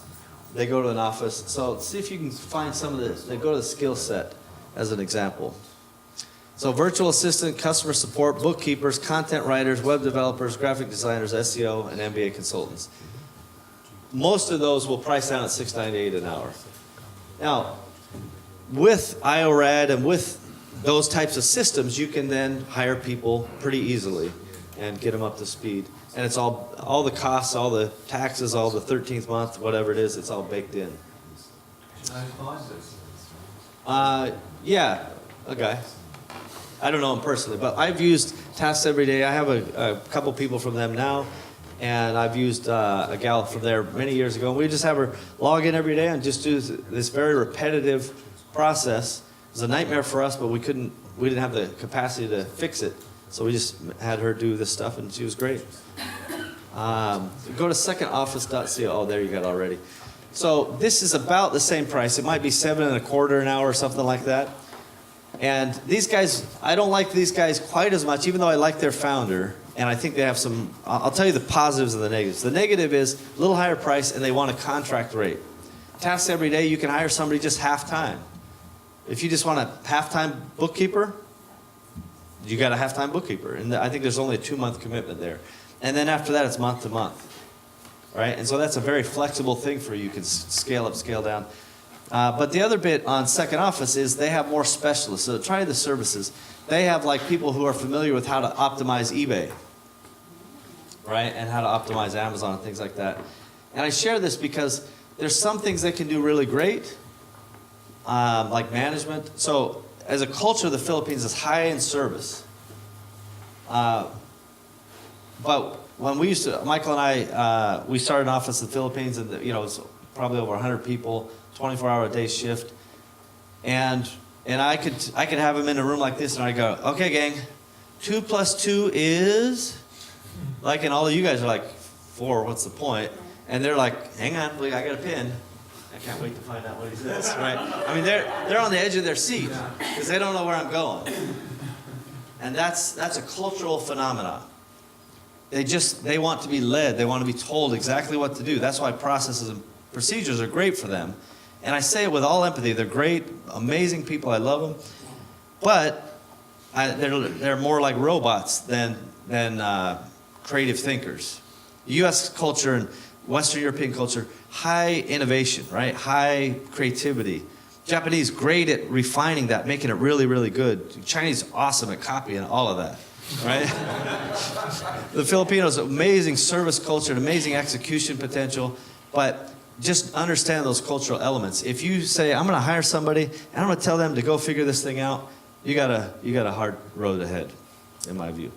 A: They go to an office. So see if you can find some of this. They go to the skill set as an example. So virtual assistant, customer support, bookkeepers, content writers, web developers, graphic designers, SEO, and MBA consultants. Most of those will price down at $6.98 an hour. Now, with IORAD and with those types of systems, you can then hire people pretty easily and get them up to speed. And it's all the costs, all the taxes, all the 13th month, whatever it is, it's all baked in. Yeah, a guy. I don't know him personally, but I've used Tasks Every Day. I have a couple people from them now, and I've used a gal from there many years ago. And we just have her log in every day and just do this very repetitive process. It was a nightmare for us, but we didn't have the capacity to fix it. So we just had her do this stuff, and she was great. Go to secondoffice.co. Oh, there you got it already. So this is about the same price. It might be $7.25 an hour or something like that. And these guys, I don't like these guys quite as much, even though I like their founder. And I think they have some, I'll tell you the positives and the negatives. The negative is a little higher price, and they want a contract rate. Tasks Every Day, you can hire somebody just half-time. If you just want a half-time bookkeeper, you got a half-time bookkeeper. And I think there's only a 2-month commitment there. And then after that, it's month to month. Right? And so that's a very flexible thing for you. You can scale up, scale down. But the other bit on Second Office is they have more specialists. So try the services. They have like people who are familiar with how to optimize eBay. Right? And how to optimize Amazon and things like that. And I share this because there's some things they can do really great. Like management. So as a culture, the Philippines is high in service. But when we used to, Michael and I, we started an office in the Philippines, and it's probably over 100 people, 24-hour-a-day shift, and I could have them in a room like this, and I go, okay, gang, 2 + 2 is, like, and all of you guys are like, 4. What's the point? And they're like, hang on, I got a pen. I can't wait to find out what he says, right? I mean, they're on the edge of their seat because they don't know where I'm going, and that's a cultural phenomenon. They want to be led. They want to be told exactly what to do. That's why processes and procedures are great for them. And I say it with all empathy. They're great, amazing people. I love them. But they're more like robots than creative thinkers. U.S. culture and Western European culture, high innovation, right? High creativity. Japanese, great at refining that, making it really, really good. Chinese, awesome at copying all of that. Right? The Filipinos, amazing service culture, amazing execution potential, but just understand those cultural elements. If you say, I'm going to hire somebody and I'm going to tell them to go figure this thing out, you got a hard road ahead, in my view.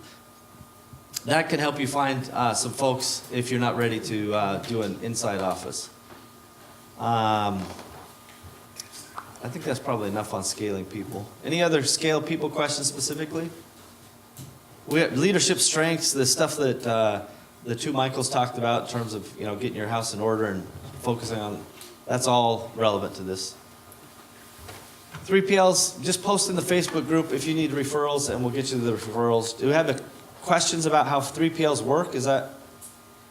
A: That can help you find some folks if you're not ready to do an inside office. I think that's probably enough on scaling people. Any other scale people questions specifically? We have leadership strengths, the stuff that the two Michaels talked about in terms of getting your house in order and focusing on, that's all relevant to this. 3PLs, just post in the Facebook group if you need referrals, and we'll get you the referrals. Do we have questions about how 3PLs work? Is that?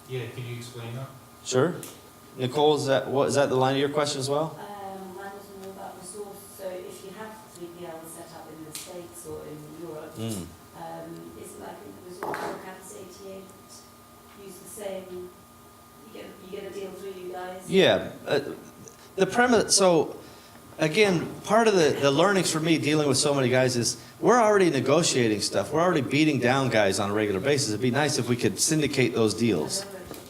H: Yeah, can you explain that?
A: Sure. Nicole, is that the line of your question as well?
C: Mine was more about resource. So if you have 3PL set up in the States or in Europe, is it like a resource capacity use the same? You get a deal through you guys?
A: Yeah. The premise. So again, part of the learnings for me dealing with so many guys is we're already negotiating stuff. We're already beating down guys on a regular basis. It'd be nice if we could syndicate those deals,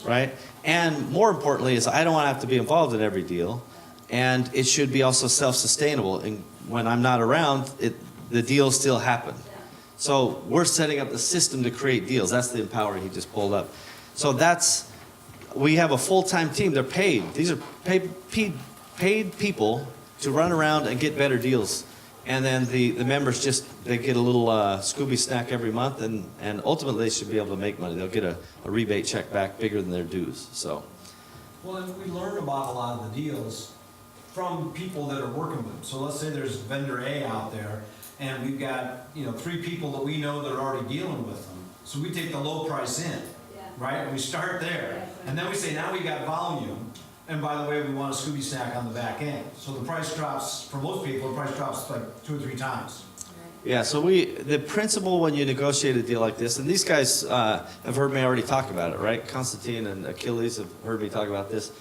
A: right? And more importantly is I don't want to have to be involved in every deal, and it should be also self-sustainable. And when I'm not around, the deals still happen. So we're setting up the system to create deals. That's the Empower he just pulled up. So we have a full-time team. They're paid. These are paid people to run around and get better deals. And then the members they get a little Scooby snack every month, and ultimately they should be able to make money. They'll get a rebate check back bigger than their dues. So.
M: Well, and we learn about a lot of the deals from people that are working with them. So let's say there's vendor A out there, and we've got 3 people that we know that are already dealing with them. So we take the low price in, right? And we start there, and then we say now we got volume. And by the way, we want a Scooby snack on the back end. So the price drops, for most people, the price drops like 2 or 3 times.
A: Yeah, so the principle when you negotiate a deal like this, and these guys have heard me already talk about it, right? Constantine and Achilles have heard me talk about this.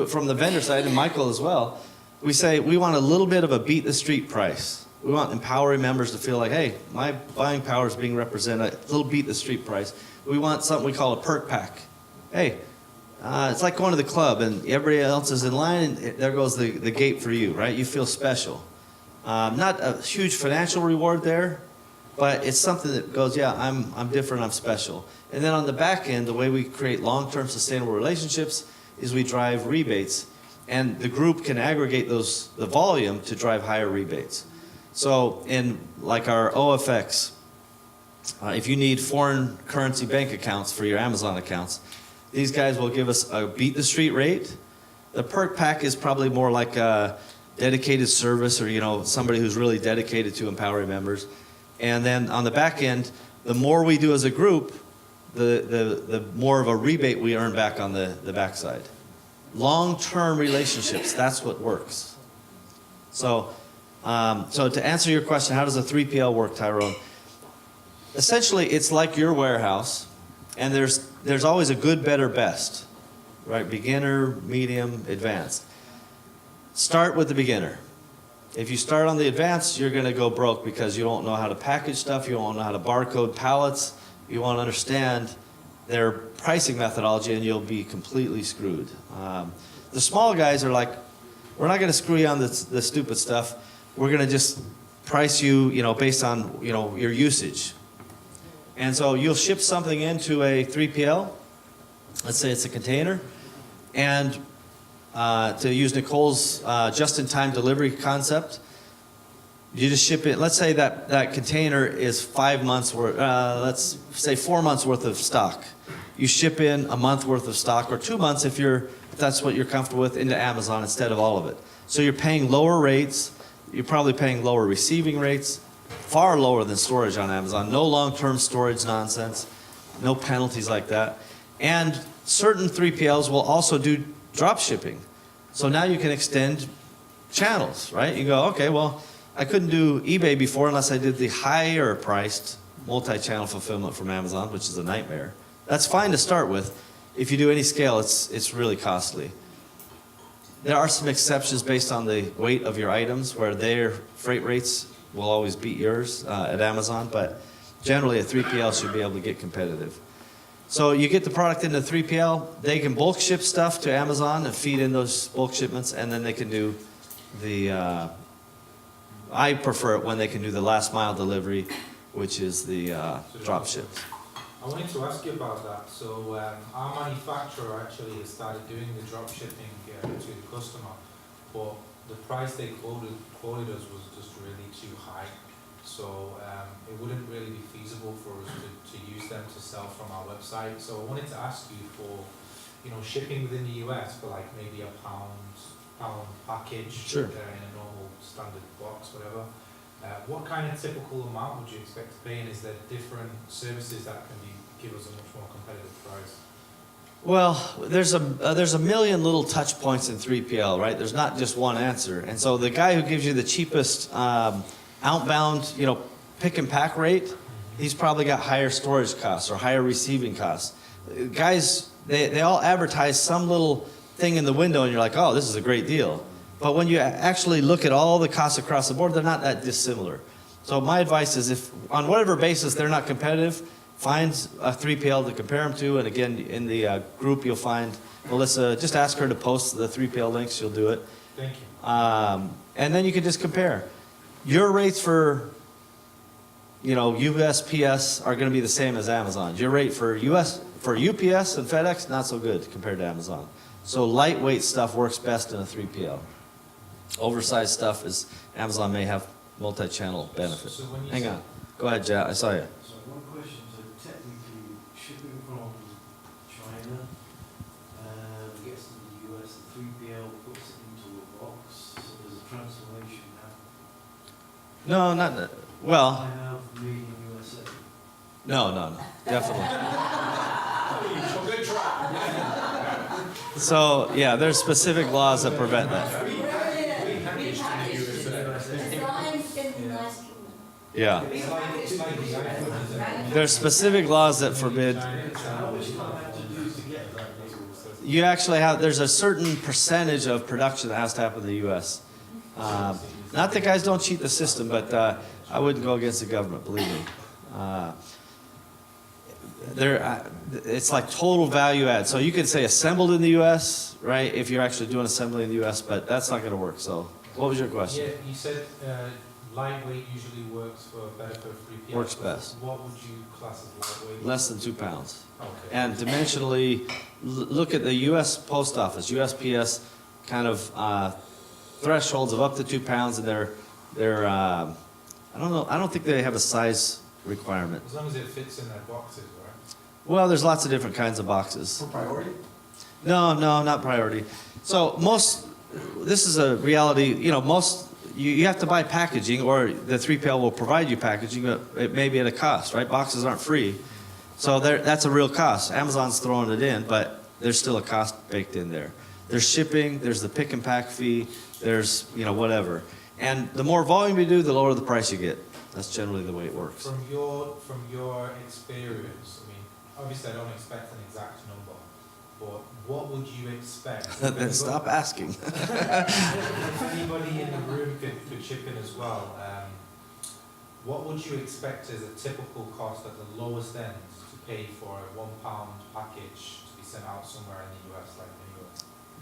A: From the vendor side, and Michael as well, we say we want a little bit of a beat the street price. We want empowering members to feel like, hey, my buying power is being represented, a little beat the street price. We want something we call a perk pack. Hey, it's like going to the club and everybody else is in line, and there goes the gate for you, right? You feel special. Not a huge financial reward there, but it's something that goes, yeah, I'm different, I'm special. And then on the back end, the way we create long-term sustainable relationships is we drive rebates, and the group can aggregate the volume to drive higher rebates. So in like our OFX, if you need foreign currency bank accounts for your Amazon accounts, these guys will give us a beat the street rate. The perk pack is probably more like a dedicated service, or somebody who's really dedicated to empowering members. And then on the back end, the more we do as a group, the more of a rebate we earn back on the backside. Long-term relationships, that's what works. So to answer your question, how does a 3PL work, Tyrone? Essentially, it's like your warehouse, and there's always a good, better, best, right? Beginner, medium, advanced. Start with the beginner. If you start on the advanced, you're going to go broke because you don't know how to package stuff, you don't know how to barcode pallets, you won't understand their pricing methodology, and you'll be completely screwed. The small guys are like, we're not going to screw you on the stupid stuff. We're going to just price you, based on, your usage. And so you'll ship something into a 3PL, let's say it's a container, and to use Nicole's just-in-time delivery concept, you just ship it. Let's say that container is 5 months worth, let's say 4 months worth of stock. You ship in a month worth of stock, or 2 months if that's what you're comfortable with, into Amazon instead of all of it. So you're paying lower rates, you're probably paying lower receiving rates, far lower than storage on Amazon. No long-term storage nonsense, no penalties like that. And certain 3PLs will also do drop shipping. So now you can extend channels, right? You go, okay, well, I couldn't do eBay before unless I did the higher priced multi-channel fulfillment from Amazon, which is a nightmare. That's fine to start with. If you do any scale, it's really costly. There are some exceptions based on the weight of your items where their freight rates will always beat yours at Amazon, but generally a 3PL should be able to get competitive. So you get the product into 3PL, they can bulk ship stuff to Amazon and feed in those bulk shipments, and then they can do the, I prefer it when they can do the last mile delivery, which is the drop ships.
H: I wanted to ask you about that. So our manufacturer actually has started doing the drop shipping to the customer, but the price they quoted us was just really too high. So it wouldn't really be feasible for us to use them to sell from our website. So I wanted to ask you for, shipping within the US for like maybe a pound package
A: Sure.
H: in a normal standard box, whatever. What kind of typical amount would you expect to pay, and is there different services that can give us a much more competitive price?
A: Well, there's a million little touch points in 3PL, right? There's not just one answer. And so the guy who gives you the cheapest outbound, pick and pack rate, he's probably got higher storage costs or higher receiving costs. Guys, they all advertise some little thing in the window and you're like, oh, this is a great deal. But when you actually look at all the costs across the board, they're not that dissimilar. So my advice is, if on whatever basis they're not competitive, find a 3PL to compare them to. And again, in the group you'll find Melissa. Just ask her to post the 3PL links. She'll do it.
H: Thank you.
A: And then you can just compare. Your rates for, USPS are going to be the same as Amazon's. Your rate for UPS and FedEx, not so good compared to Amazon. So lightweight stuff works best in a 3PL. Oversized stuff is, Amazon may have multi-channel benefits.
D: So when you
A: Hang
D: say-
A: on. Go ahead, Jack. I saw you.
D: So one question, so technically shipping from China gets to the US, the 3PL puts it into a box, so there's a transformation now.
A: No, not, well,
D: I have made in USA.
A: no, definitely.
D: Good try.
A: So, yeah, there's specific laws that prevent that. Yeah. There's specific laws that forbid. You actually have, there's a certain percentage of production that has to happen in the U.S. Not that guys don't cheat the system, but I wouldn't go against the government, believe me. It's like total value add. So you can say assembled in the U.S., right, if you're actually doing assembly in the U.S., but that's not going to work. So what was your question?
H: Yeah, you said lightweight usually works better for 3PL.
A: Works best.
H: What would you class as lightweight?
A: Less than 2 pounds.
H: Okay.
A: And dimensionally, look at the U.S. Post Office, USPS, kind of thresholds of up to 2 pounds, and they're I don't think they have a size requirement.
H: As long as it fits in their boxes, right?
A: Well, there's lots of different kinds of boxes.
M: For priority?
A: No, not priority. So this is a reality, you have to buy packaging, or the 3PL will provide you packaging, but it may be at a cost, right? Boxes aren't free. So that's a real cost. Amazon's throwing it in, but there's still a cost baked in there. There's shipping, there's the pick and pack fee, there's, whatever. And the more volume you do, the lower the price you get. That's generally the way it works.
H: From your experience, I mean, obviously I don't expect an exact number, but what would you expect?
A: Then stop asking.
H: If anybody in the room could chip in as well, what would you expect as a typical cost at the lowest end to pay for a 1 pound package to be sent out somewhere in the US, like anywhere?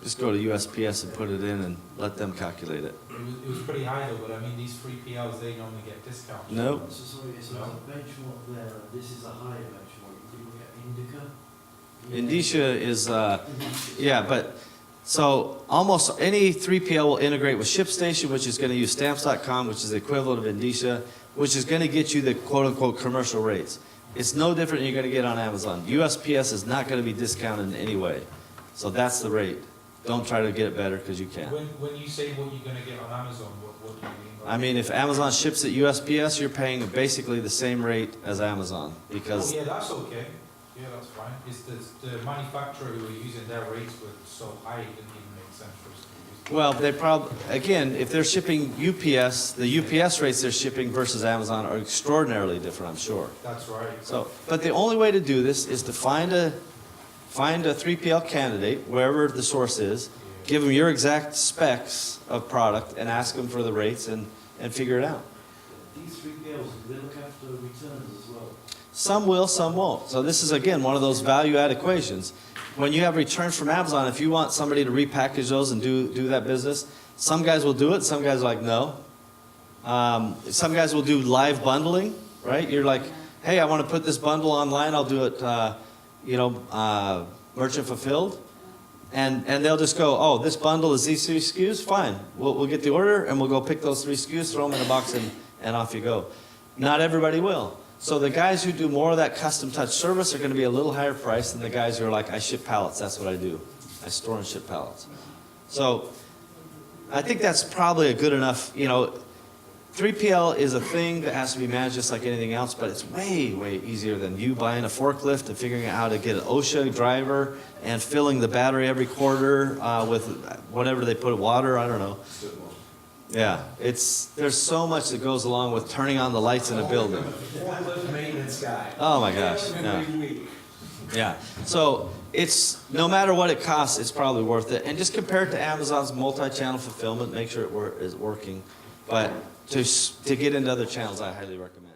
A: Just go to USPS and put it in and let them calculate it.
H: It was pretty high though, but I mean, these 3PLs, they normally get discounts.
A: Nope.
D: So there's a benchmark there, this is a higher benchmark, you could look at Indica.
A: Indicia is, but so almost any 3PL will integrate with ShipStation, which is going to use Stamps.com, which is the equivalent of Indicia, which is going to get you the quote-unquote commercial rates. It's no different than you're going to get on Amazon. USPS is not going to be discounted in any way. So that's the rate. Don't try to get it better because you can't.
H: When you say what you're going to get on Amazon, what do you mean by
A: I mean, if Amazon ships at USPS, you're paying basically the same rate as Amazon because
H: Oh, yeah, that's okay. Yeah, that's fine. It's the manufacturer who were using their rates were so high, it didn't even make sense for us to use.
A: well, they probably, again, if they're shipping UPS, the UPS rates they're shipping versus Amazon are extraordinarily different, I'm sure.
H: That's right.
A: So, but the only way to do this is to find a 3PL candidate, wherever the source is, give them your exact specs of product and ask them for the rates and figure it out.
D: these 3PLs, do they look after returns as well?
A: Some will, some won't. So this is, again, one of those value-add equations. When you have returns from Amazon, if you want somebody to repackage those and do that business, some guys will do it, some guys are like, no. Some guys will do live bundling, right? You're like, hey, I want to put this bundle online, I'll do it, merchant fulfilled. And they'll just go, oh, this bundle is these 3 SKUs, fine. We'll get the order and we'll go pick those 3 SKUs, throw them in a box and off you go. Not everybody will. So the guys who do more of that custom touch service are going to be a little higher price than the guys who are like, I ship pallets, that's what I do. I store and ship pallets. So I think that's probably a good enough, 3PL is a thing that has to be managed just like anything else, but it's way, way easier than you buying a forklift and figuring out how to get an OSHA driver and filling the battery every quarter with whatever they put, water, I don't know. Yeah, there's so much that goes along with turning on the lights in a building.
M: Forklift maintenance guy.
A: Oh my gosh, yeah. Yeah, so it's, no matter what it costs, it's probably worth it. And just compare it to Amazon's multi-channel fulfillment, make sure it is working. But to get into other channels, I highly recommend.